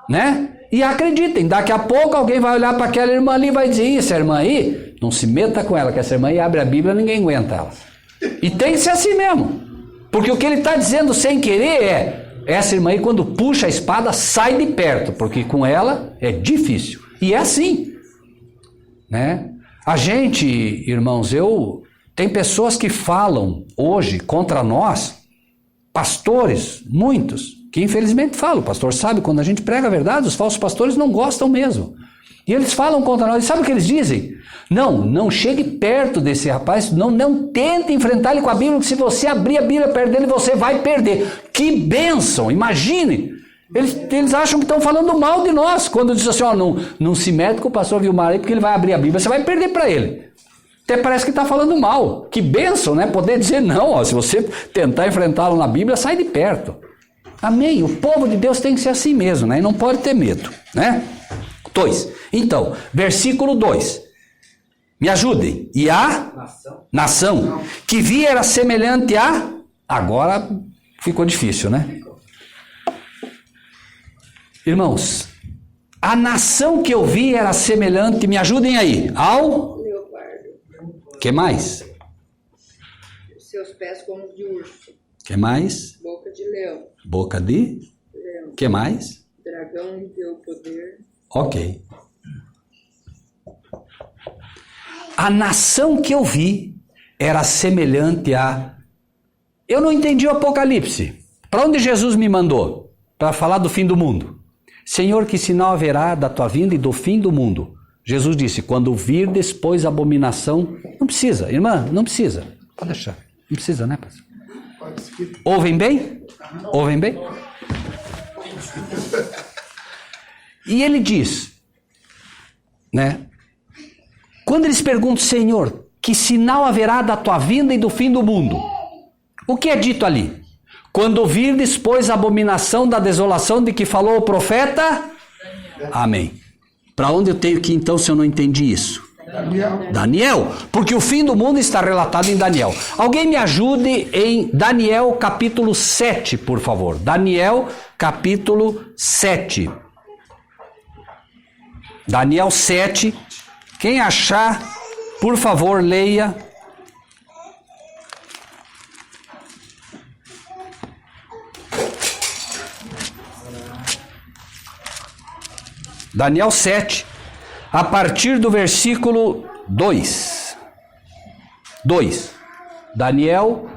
Né? E acreditem, daqui a pouco alguém vai olhar para aquela irmã ali e vai dizer: essa irmã aí, não se meta com ela, que essa irmã aí abre a Bíblia e ninguém aguenta ela. E tem que ser assim mesmo. Porque o que ele está dizendo sem querer é: essa irmã aí, quando puxa a espada, sai de perto, porque com ela é difícil. E é assim, né? A gente, irmãos, tem pessoas que falam hoje contra nós, pastores, muitos, que infelizmente falam. O pastor sabe, quando a gente prega a verdade, os falsos pastores não gostam mesmo. E eles falam contra nós. E sabe o que eles dizem? Não chegue perto desse rapaz, não tente enfrentar ele com a Bíblia, porque se você abrir a Bíblia perto dele, você vai perder. Que bênção, imagine! Eles acham que estão falando mal de nós, quando dizem assim: não se mete com o pastor Vilmar aí, porque ele vai abrir a Bíblia, você vai perder para ele. Até parece que está falando mal. Que bênção, né? Poder dizer não, se você tentar enfrentá-lo na Bíblia, sai de perto. Amém? O povo de Deus tem que ser assim mesmo, né? E não pode ter medo, né? 2. Então, versículo 2. Me ajudem. E a nação que vi era semelhante a... Agora ficou difícil, né? Irmãos, a nação que eu vi era semelhante, me ajudem aí, ao Que mais?
Seus pés como os de urso.
Que mais?
Boca de leão.
Boca de?
Leão.
Que mais?
Dragão lhe deu poder.
Ok. A nação que eu vi era semelhante a... Eu não entendi o Apocalipse. Para onde Jesus me mandou? Para falar do fim do mundo. Senhor, que sinal haverá da tua vinda e do fim do mundo? Jesus disse, quando virdes, pois, abominação... Não precisa, irmã, não precisa. Pode deixar. Não precisa, né, pastor? Ouvem bem? Ouvem bem? E ele diz, né? Quando eles perguntam, Senhor, que sinal haverá da tua vinda e do fim do mundo? O que é dito ali? Quando virdes, pois, a abominação da desolação de que falou o profeta? Amém. Para onde eu tenho que ir, então, se eu não entendi isso? Daniel, porque o fim do mundo está relatado em Daniel. Alguém me ajude em Daniel capítulo 7, por favor. Daniel capítulo 7. Daniel 7. Quem achar, por favor, leia. Daniel 7, a partir do versículo 2. 2. Daniel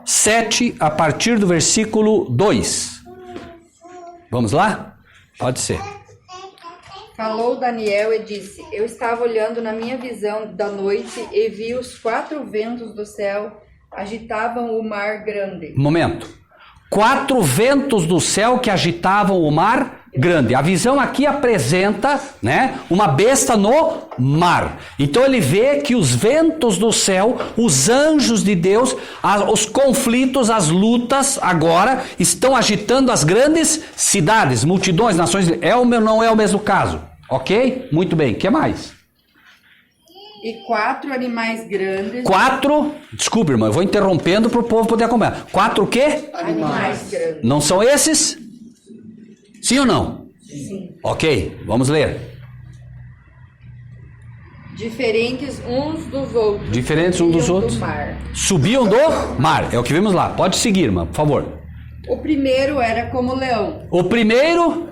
7, a partir do versículo 2. Vamos lá? Pode ser.
Falou Daniel e disse, eu estava olhando na minha visão da noite e vi os 4 ventos do céu agitavam o mar grande.
Momento. 4 ventos do céu que agitavam o mar grande. A visão aqui apresenta, né, uma besta no mar. Então ele vê que os ventos do céu, os anjos de Deus, os conflitos, as lutas agora estão agitando as grandes cidades, multidões, nações. É ou não é o mesmo caso? Ok? Muito bem. O que mais?
E 4 animais grandes.
4, desculpe, irmão, eu vou interrompendo para o povo poder acompanhar. 4 o quê?
Animais grandes.
Não são esses? Sim ou não?
Sim.
Ok, vamos ler.
Diferentes uns dos outros.
Diferentes uns dos
Subiam
outros.
do mar.
Subiam do mar. É o que vimos lá. Pode seguir, irmã, por favor.
O primeiro era como leão.
O primeiro,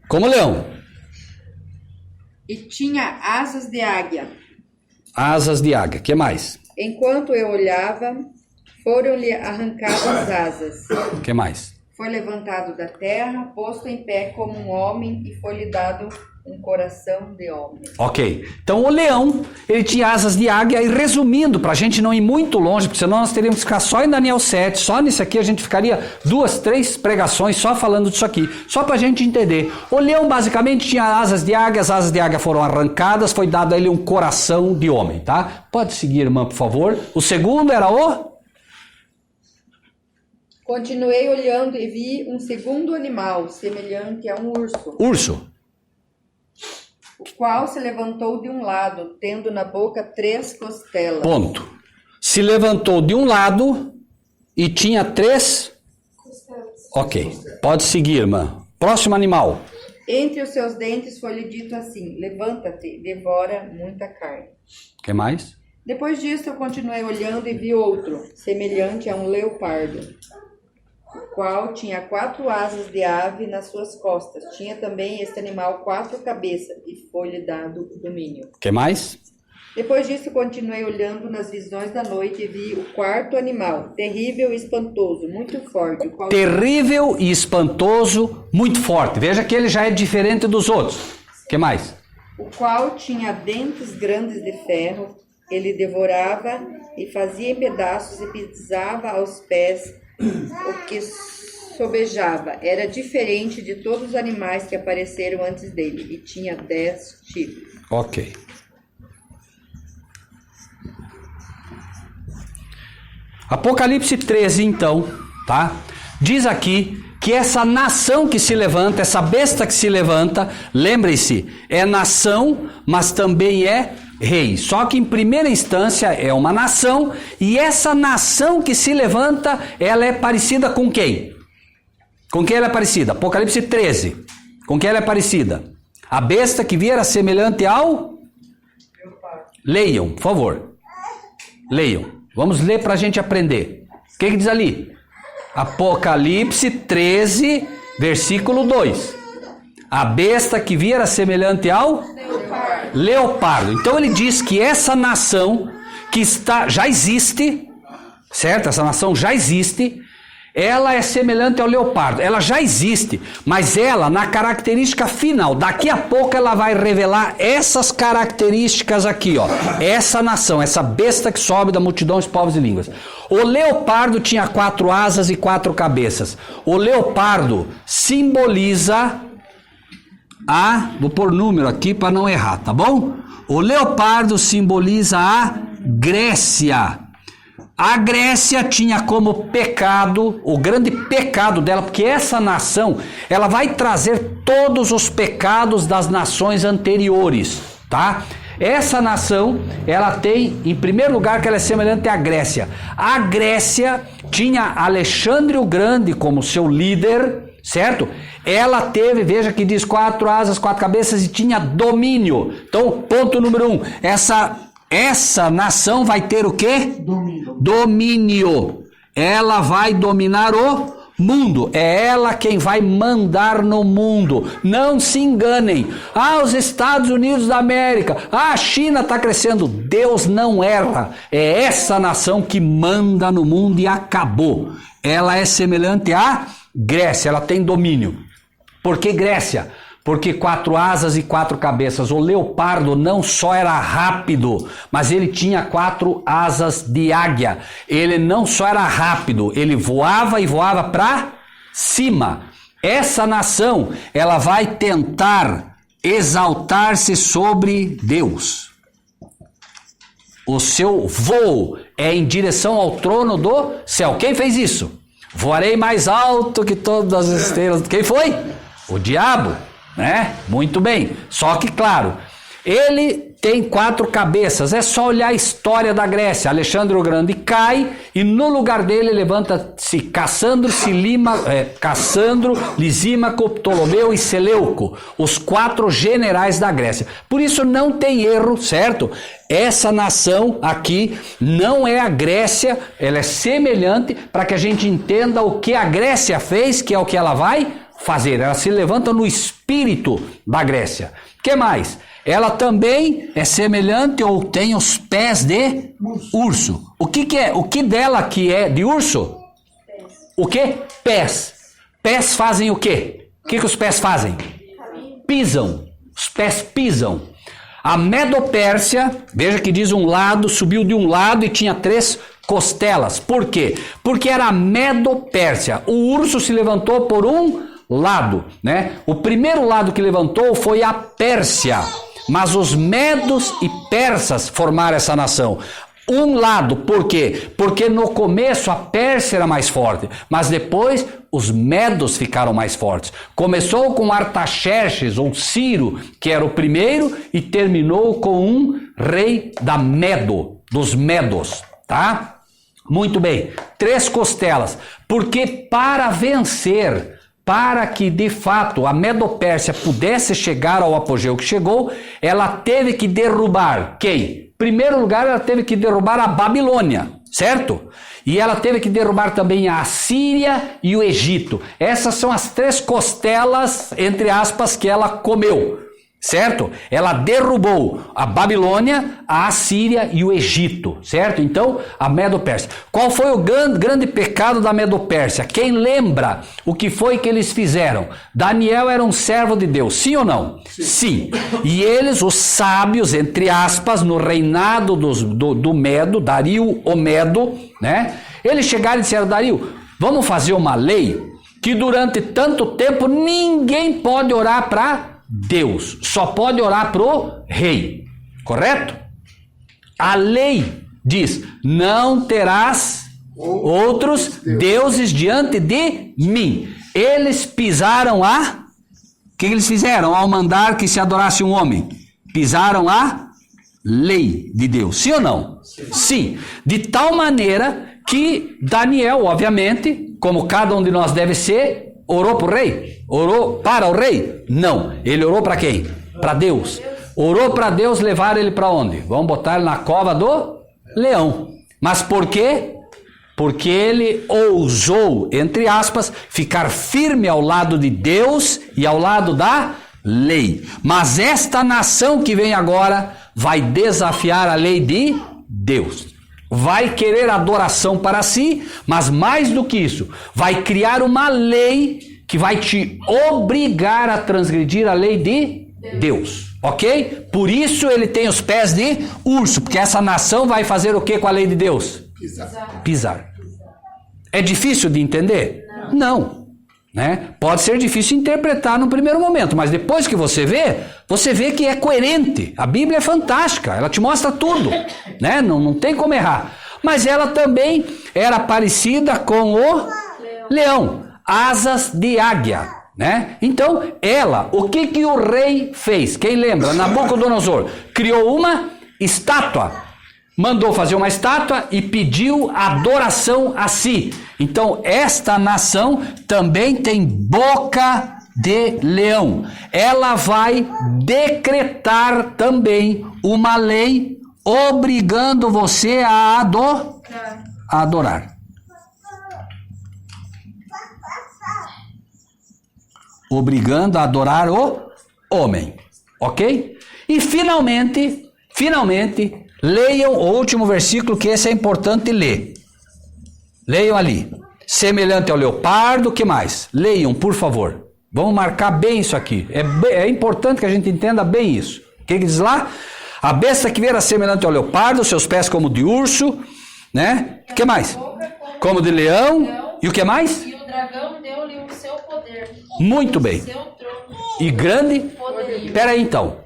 como leão.
E tinha asas de águia.
Asas de águia. O que mais?
Enquanto eu olhava, foram-lhe arrancadas as asas.
O que mais?
Foi levantado da terra, posto em pé como um homem, e foi-lhe dado um coração de homem.
Ok. Então o leão, ele tinha asas de águia. E resumindo, para a gente não ir muito longe, porque senão nós teríamos que ficar só em Daniel 7, só nisso aqui a gente ficaria 2, 3 pregações só falando disso aqui. Só para a gente entender. O leão basicamente tinha asas de águia, as asas de águia foram arrancadas, foi dado a ele um coração de homem, tá? Pode seguir, irmã, por favor. O segundo era o...
Continuei olhando e vi um segundo animal, semelhante a um urso,
Urso.
o qual se levantou de um lado, tendo na boca 3 costelas.
Ponto. Se levantou de um lado e tinha 3... Ok. Pode seguir, irmã. Próximo animal.
Entre os seus dentes foi-lhe dito assim, levanta-te, devora muita carne.
O que mais?
Depois disso eu continuei olhando e vi outro, semelhante a um leopardo, o qual tinha 4 asas de ave nas suas costas. Tinha também este animal 4 cabeças, e foi-lhe dado o domínio.
O que mais?
Depois disso continuei olhando nas visões da noite e vi o 4º animal, terrível e espantoso, muito forte. O qual...
Terrível e espantoso, muito forte. Veja que ele já é diferente dos outros. O que mais?
O qual tinha dentes grandes de ferro, ele devorava e fazia em pedaços e pisava aos pés o que sobejava. Era diferente de todos os animais que apareceram antes dele, e tinha 10 chifres.
Ok. Apocalipse 13, então, tá? Diz aqui que essa nação que se levanta, essa besta que se levanta, lembre-se, é nação, mas também é rei. Só que em primeira instância é uma nação, e essa nação que se levanta, ela é parecida com quem? Com quem ela é parecida? Apocalipse 13. Com quem ela é parecida? A besta que viera semelhante ao Leiam, por favor. Leiam. Vamos ler para a gente aprender. O que diz ali? Apocalipse 13, versículo 2. A besta que via era semelhante ao leopardo. Então ele diz que essa nação que já existe, certo? Essa nação já existe. Ela é semelhante ao leopardo, ela já existe, mas ela, na característica final, daqui a pouco ela vai revelar essas características aqui, ó. Essa nação, essa besta que sobe da multidão dos povos e línguas. O leopardo tinha 4 asas e 4 cabeças. O leopardo simboliza vou pôr número aqui para não errar, tá bom? O leopardo simboliza a Grécia. A Grécia tinha como pecado, o grande pecado dela, porque essa nação, ela vai trazer todos os pecados das nações anteriores, tá? Essa nação, ela tem, em primeiro lugar, que ela é semelhante à Grécia. A Grécia tinha Alexandre o Grande como seu líder, certo? Ela teve, veja que diz 4 asas, 4 cabeças e tinha domínio. Então, ponto número 1, essa nação vai ter o quê? Domínio. Ela vai dominar o mundo. É ela quem vai mandar no mundo. Não se enganem. Os Estados Unidos da América. A China está crescendo. Deus não erra. É essa nação que manda no mundo e acabou. Ela é semelhante à Grécia. Ela tem domínio. Por que Grécia? Porque 4 asas e 4 cabeças. O leopardo não só era rápido, mas ele tinha 4 asas de águia. Ele não só era rápido, ele voava e voava para cima. Essa nação, ela vai tentar exaltar-se sobre Deus. O seu voo é em direção ao trono do céu. Quem fez isso? Voarei mais alto que todas as estrelas. Quem foi? O diabo. Né? Muito bem, só que claro, ele tem 4 cabeças. É só olhar a história da Grécia. Alexandre o Grande cai e no lugar dele levanta-se Cassandro, Lisímaco, Ptolomeu e Seleuco, os 4 generais da Grécia. Por isso não tem erro, certo? Essa nação aqui não é a Grécia, ela é semelhante, para que a gente entenda o que a Grécia fez, que é o que ela vai fazer. Ela se levanta no espírito da Grécia. O que mais? Ela também é semelhante ou tem os pés de urso. O que é? O que dela que é de urso? O que? Pés. Pés fazem o quê? O que os pés fazem? Pisam. Os pés pisam. A Medo-Pérsia, veja que diz um lado, subiu de um lado e tinha 3 costelas. Por quê? Porque era a Medo-Pérsia. O urso se levantou por um lado, né? O primeiro lado que levantou foi a Pérsia, mas os medos e persas formaram essa nação. Um lado, por quê? Porque no começo a Pérsia era mais forte, mas depois os medos ficaram mais fortes. Começou com Artaxerxes ou Ciro, que era o primeiro, e terminou com um rei da Medo, dos medos, tá? Muito bem, 3 costelas, porque para vencer, para que de fato a Medo-Pérsia pudesse chegar ao apogeu que chegou, ela teve que derrubar quem? Em primeiro lugar, ela teve que derrubar a Babilônia, certo? E ela teve que derrubar também a Assíria e o Egito. Essas são as 3 costelas, entre aspas, que ela comeu, certo? Ela derrubou a Babilônia, a Assíria e o Egito, certo? Então, a Medo-Pérsia. Qual foi o grande pecado da Medo-Pérsia? Quem lembra o que foi que eles fizeram? Daniel era um servo de Deus, sim ou não? Sim. E eles, os sábios, entre aspas, no reinado do Medo, Dario o Medo, né? Eles chegaram e disseram, Dario, vamos fazer uma lei que durante tanto tempo ninguém pode orar para Deus, só pode orar pro rei, correto? A lei diz, não terás outros deuses diante de mim. Eles pisaram o que eles fizeram ao mandar que se adorasse um homem? Pisaram a lei de Deus, sim ou não? Sim. De tal maneira que Daniel, obviamente, como cada um de nós deve ser, orou para o rei? Orou para o rei? Não. Ele orou para quem? Para Deus. Orou para Deus levar ele para onde? Vamos botar ele na cova do leão. Mas por quê? Porque ele ousou, entre aspas, ficar firme ao lado de Deus e ao lado da lei. Mas esta nação que vem agora vai desafiar a lei de Deus. Vai querer adoração para si, mas mais do que isso, vai criar uma lei que vai te obrigar a transgredir a lei de Deus, ok? Por isso ele tem os pés de urso, porque essa nação vai fazer o que com a lei de Deus? Pisar. É difícil de entender? Não. Né? Pode ser difícil interpretar no primeiro momento, mas depois que você vê que é coerente. A Bíblia é fantástica, ela te mostra tudo, né? Não tem como errar. Mas ela também era parecida com o leão, asas de águia, né? Então, o que o rei fez? Quem lembra? Nabucodonosor criou uma estátua. Mandou fazer uma estátua e pediu adoração a si. Então, esta nação também tem boca de leão. Ela vai decretar também uma lei obrigando você a adorar. Obrigando a adorar o homem. Ok? E finalmente, leiam o último versículo, que esse é importante ler. Leiam ali. Semelhante ao leopardo, o que mais? Leiam, por favor. Vamos marcar bem isso aqui. É importante que a gente entenda bem isso. O que diz lá? A besta que viera semelhante ao leopardo, seus pés como de urso, né? O que mais? Como de leão. E o que mais?
E o dragão deu-lhe o seu poder.
Muito bem.
O seu trono.
E grande?
Poderio.
Espera aí então.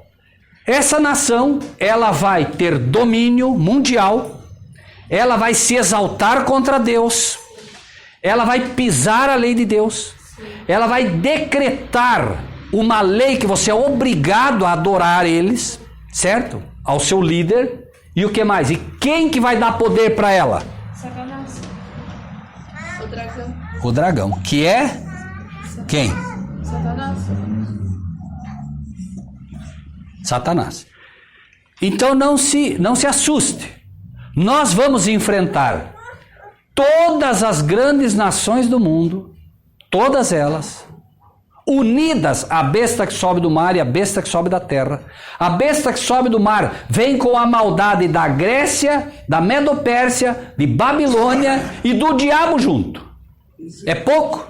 Essa nação, ela vai ter domínio mundial, ela vai se exaltar contra Deus, ela vai pisar a lei de Deus, ela vai decretar uma lei que você é obrigado a adorar eles, certo? Ao seu líder. E o que mais? E quem que vai dar poder para ela?
Satanás. O dragão.
O dragão, que é quem? Satanás. Então não se assuste. Nós vamos enfrentar todas as grandes nações do mundo, todas elas, unidas à besta que sobe do mar e à besta que sobe da terra. A besta que sobe do mar vem com a maldade da Grécia, da Medopérsia, de Babilônia e do diabo junto. É pouco?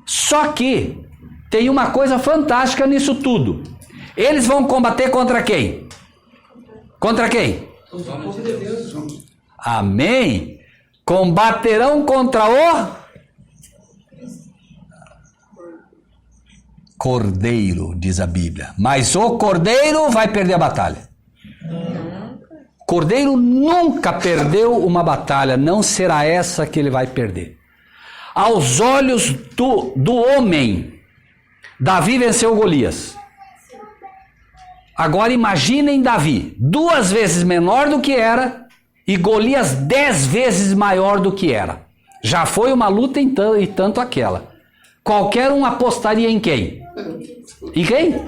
Só que tem uma coisa fantástica nisso tudo. Eles vão combater contra quem? Contra quem? Amém? Combaterão contra o Cordeiro, diz a Bíblia. Mas o Cordeiro vai perder a batalha. Cordeiro nunca perdeu uma batalha, não será essa que ele vai perder. Aos olhos do homem, Davi venceu Golias. Agora imaginem Davi, 2 vezes menor do que era, e Golias 10 vezes maior do que era. Já foi uma luta e tanto aquela. Qualquer um apostaria em quem? Em quem?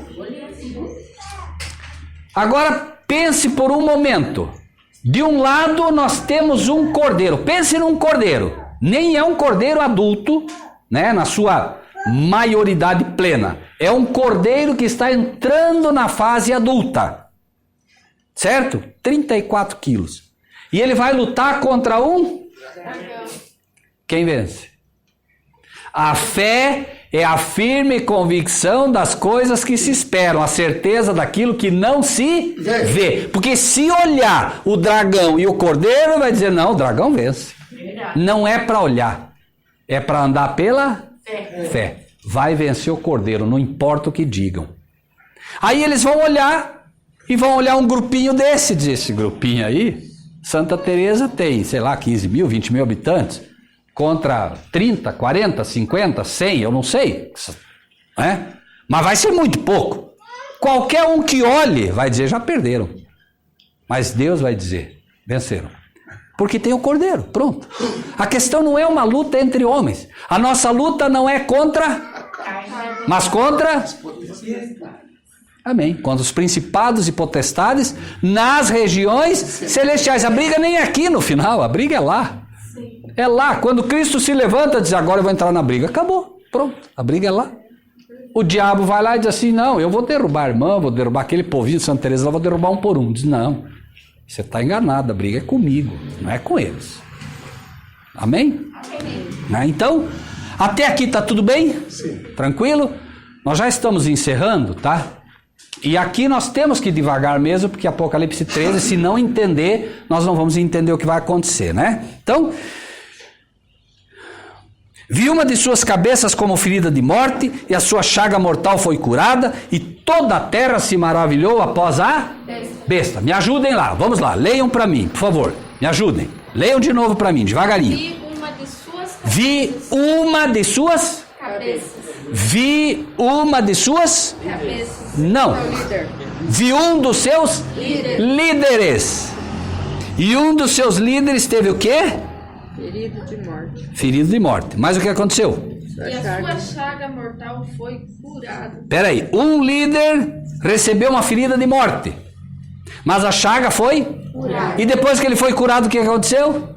Agora pense por um momento. De um lado nós temos um cordeiro. Pense num cordeiro. Nem é um cordeiro adulto, né, na sua maioridade plena. É um cordeiro que está entrando na fase adulta. Certo? 34 quilos. E ele vai lutar contra um? Quem vence? A fé é a firme convicção das coisas que se esperam, a certeza daquilo que não se vê. Porque se olhar o dragão e o cordeiro, vai dizer, não, o dragão vence. Não é para olhar, é para andar pela fé. Vai vencer o cordeiro, não importa o que digam. Aí eles vão olhar e vão olhar um grupinho desse, diz esse grupinho aí. Santa Teresa tem, sei lá, 15 mil, 20 mil habitantes. Contra 30, 40, 50, 100, eu não sei. Né? Mas vai ser muito pouco. Qualquer um que olhe vai dizer, já perderam. Mas Deus vai dizer, venceram. Porque tem o cordeiro, pronto. A questão não é uma luta entre homens. A nossa luta não é contra, mas contra Amém. Contra os principados e potestades nas regiões celestiais. A briga nem é aqui no final, a briga é lá. É lá. Quando Cristo se levanta e diz, agora eu vou entrar na briga. Acabou. Pronto. A briga é lá. O diabo vai lá e diz assim, não, eu vou derrubar a irmã, vou derrubar aquele povinho de Santa Teresa, eu vou derrubar um por um. Diz, não, você está enganado, a briga é comigo, não é com eles. Amém? Amém. Então, até aqui está tudo bem?
Sim.
Tranquilo? Nós já estamos encerrando, tá? E aqui nós temos que devagar mesmo, porque Apocalipse 13, se não entender, nós não vamos entender o que vai acontecer, né? Então, vi uma de suas cabeças como ferida de morte, e a sua chaga mortal foi curada, e toda a terra se maravilhou após a besta. Me ajudem lá, vamos lá, leiam para mim, por favor, me ajudem. Leiam de novo para mim, devagarinho.
Vi uma de suas cabeças.
Vi uma de suas
Cabeças.
Não. Vi um dos seus líderes. E um dos seus líderes teve o quê?
Ferido de morte.
Ferido de morte. Mas o que aconteceu?
E a sua chaga mortal foi curada.
Peraí, um líder recebeu uma ferida de morte, mas a chaga foi curada. E depois que ele foi curado, o que aconteceu?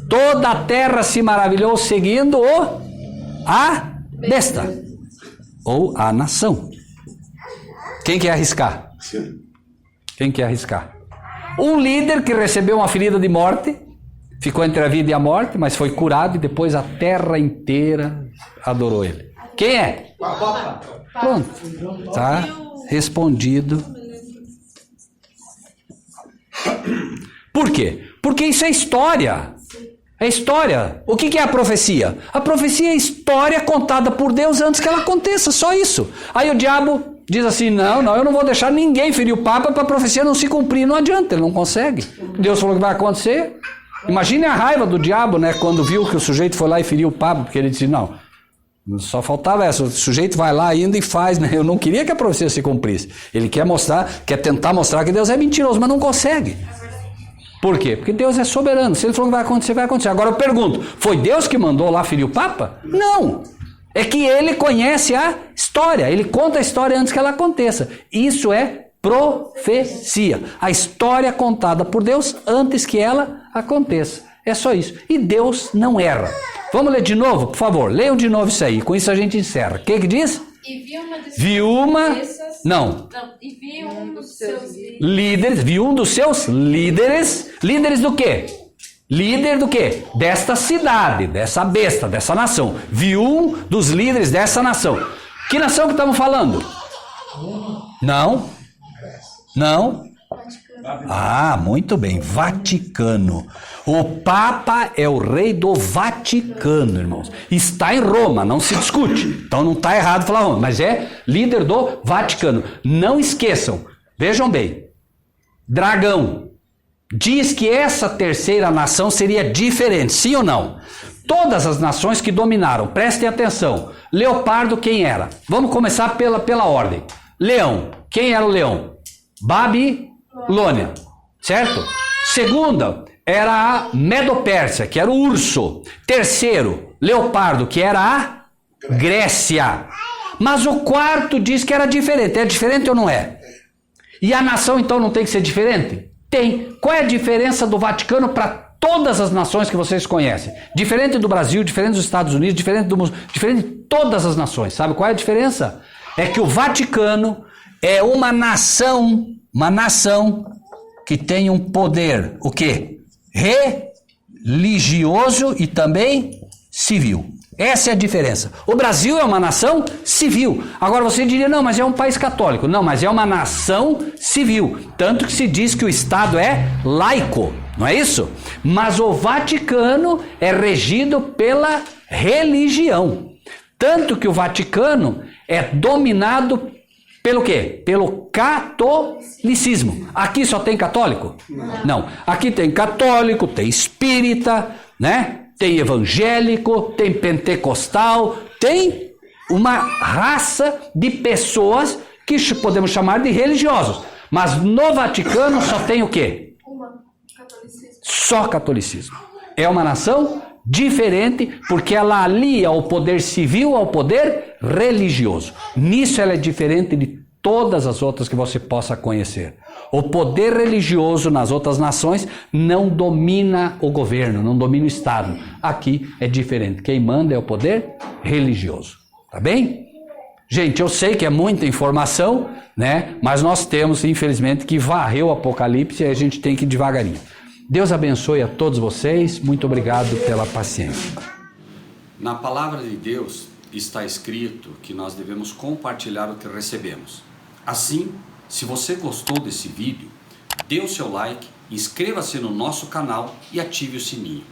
Toda a terra se maravilhou seguindo a besta, ou a nação. Quem quer arriscar? Quem quer arriscar? Um líder que recebeu uma ferida de morte, ficou entre a vida e a morte, mas foi curado e depois a terra inteira adorou ele. Quem é? Pronto. Tá respondido. Por quê? Porque isso é história. É história. O que é a profecia? A profecia é história contada por Deus antes que ela aconteça, só isso. Aí o diabo diz assim, não, eu não vou deixar ninguém ferir o Papa para a profecia não se cumprir. Não adianta, ele não consegue. Deus falou que vai acontecer. Imagine a raiva do diabo, né, quando viu que o sujeito foi lá e feriu o Papa, porque ele disse, não, só faltava essa, o sujeito vai lá ainda e faz, né? Eu não queria que a profecia se cumprisse. Ele quer tentar mostrar que Deus é mentiroso, mas não consegue. Por quê? Porque Deus é soberano. Se ele falou que vai acontecer, vai acontecer. Agora eu pergunto, foi Deus que mandou lá ferir o Papa? Não. É que ele conhece a história. Ele conta a história antes que ela aconteça. Isso é profecia. A história contada por Deus antes que ela aconteça. É só isso. E Deus não erra. Vamos ler de novo, por favor. Leiam de novo isso aí. Com isso a gente encerra. O que diz?
E vi uma de suas
cabeças... Não.
E vi um dos seus
líderes. Vi um dos seus líderes. Líderes do quê? Líder do quê? Desta cidade, dessa besta, dessa nação. Vi um dos líderes dessa nação. Que nação que estamos falando? Não. Ah, muito bem. Vaticano. O Papa é o rei do Vaticano, irmãos. Está em Roma, não se discute. Então não está errado falar Roma, mas é líder do Vaticano. Não esqueçam, vejam bem. Dragão. Diz que essa terceira nação seria diferente, sim ou não? Todas as nações que dominaram, prestem atenção. Leopardo, quem era? Vamos começar pela ordem. Leão, quem era o leão? Babilônia, certo? Segunda, era a Medopérsia, que era o urso. Terceiro, leopardo, que era a Grécia. Mas o quarto diz que era diferente. É diferente ou não é? E a nação então não tem que ser diferente? Tem. Qual é a diferença do Vaticano para todas as nações que vocês conhecem? Diferente do Brasil, diferente dos Estados Unidos, diferente de todas as nações. Sabe qual é a diferença? É que o Vaticano é uma nação que tem um poder, o quê? Religioso e também civil. Essa é a diferença. O Brasil é uma nação civil. Agora você diria, não, mas é um país católico. Não, mas é uma nação civil. Tanto que se diz que o Estado é laico, não é isso? Mas o Vaticano é regido pela religião. Tanto que o Vaticano é dominado pelo quê? Pelo catolicismo. Aqui só tem católico? Não. Aqui tem católico, tem espírita, né? Tem evangélico, tem pentecostal, tem uma raça de pessoas que podemos chamar de religiosos. Mas no Vaticano só tem o quê?
catolicismo.
Só catolicismo. É uma nação diferente porque ela alia o poder civil ao poder religioso. Nisso ela é diferente de todas as outras que você possa conhecer. O poder religioso nas outras nações não domina o governo, não domina o Estado. Aqui é diferente. Quem manda é o poder religioso. Tá bem? Gente, eu sei que é muita informação, né? Mas nós temos, infelizmente, que varrer o Apocalipse e a gente tem que ir devagarinho. Deus abençoe a todos vocês. Muito obrigado pela paciência.
Na palavra de Deus está escrito que nós devemos compartilhar o que recebemos. Assim, se você gostou desse vídeo, dê o seu like, inscreva-se no nosso canal e ative o sininho.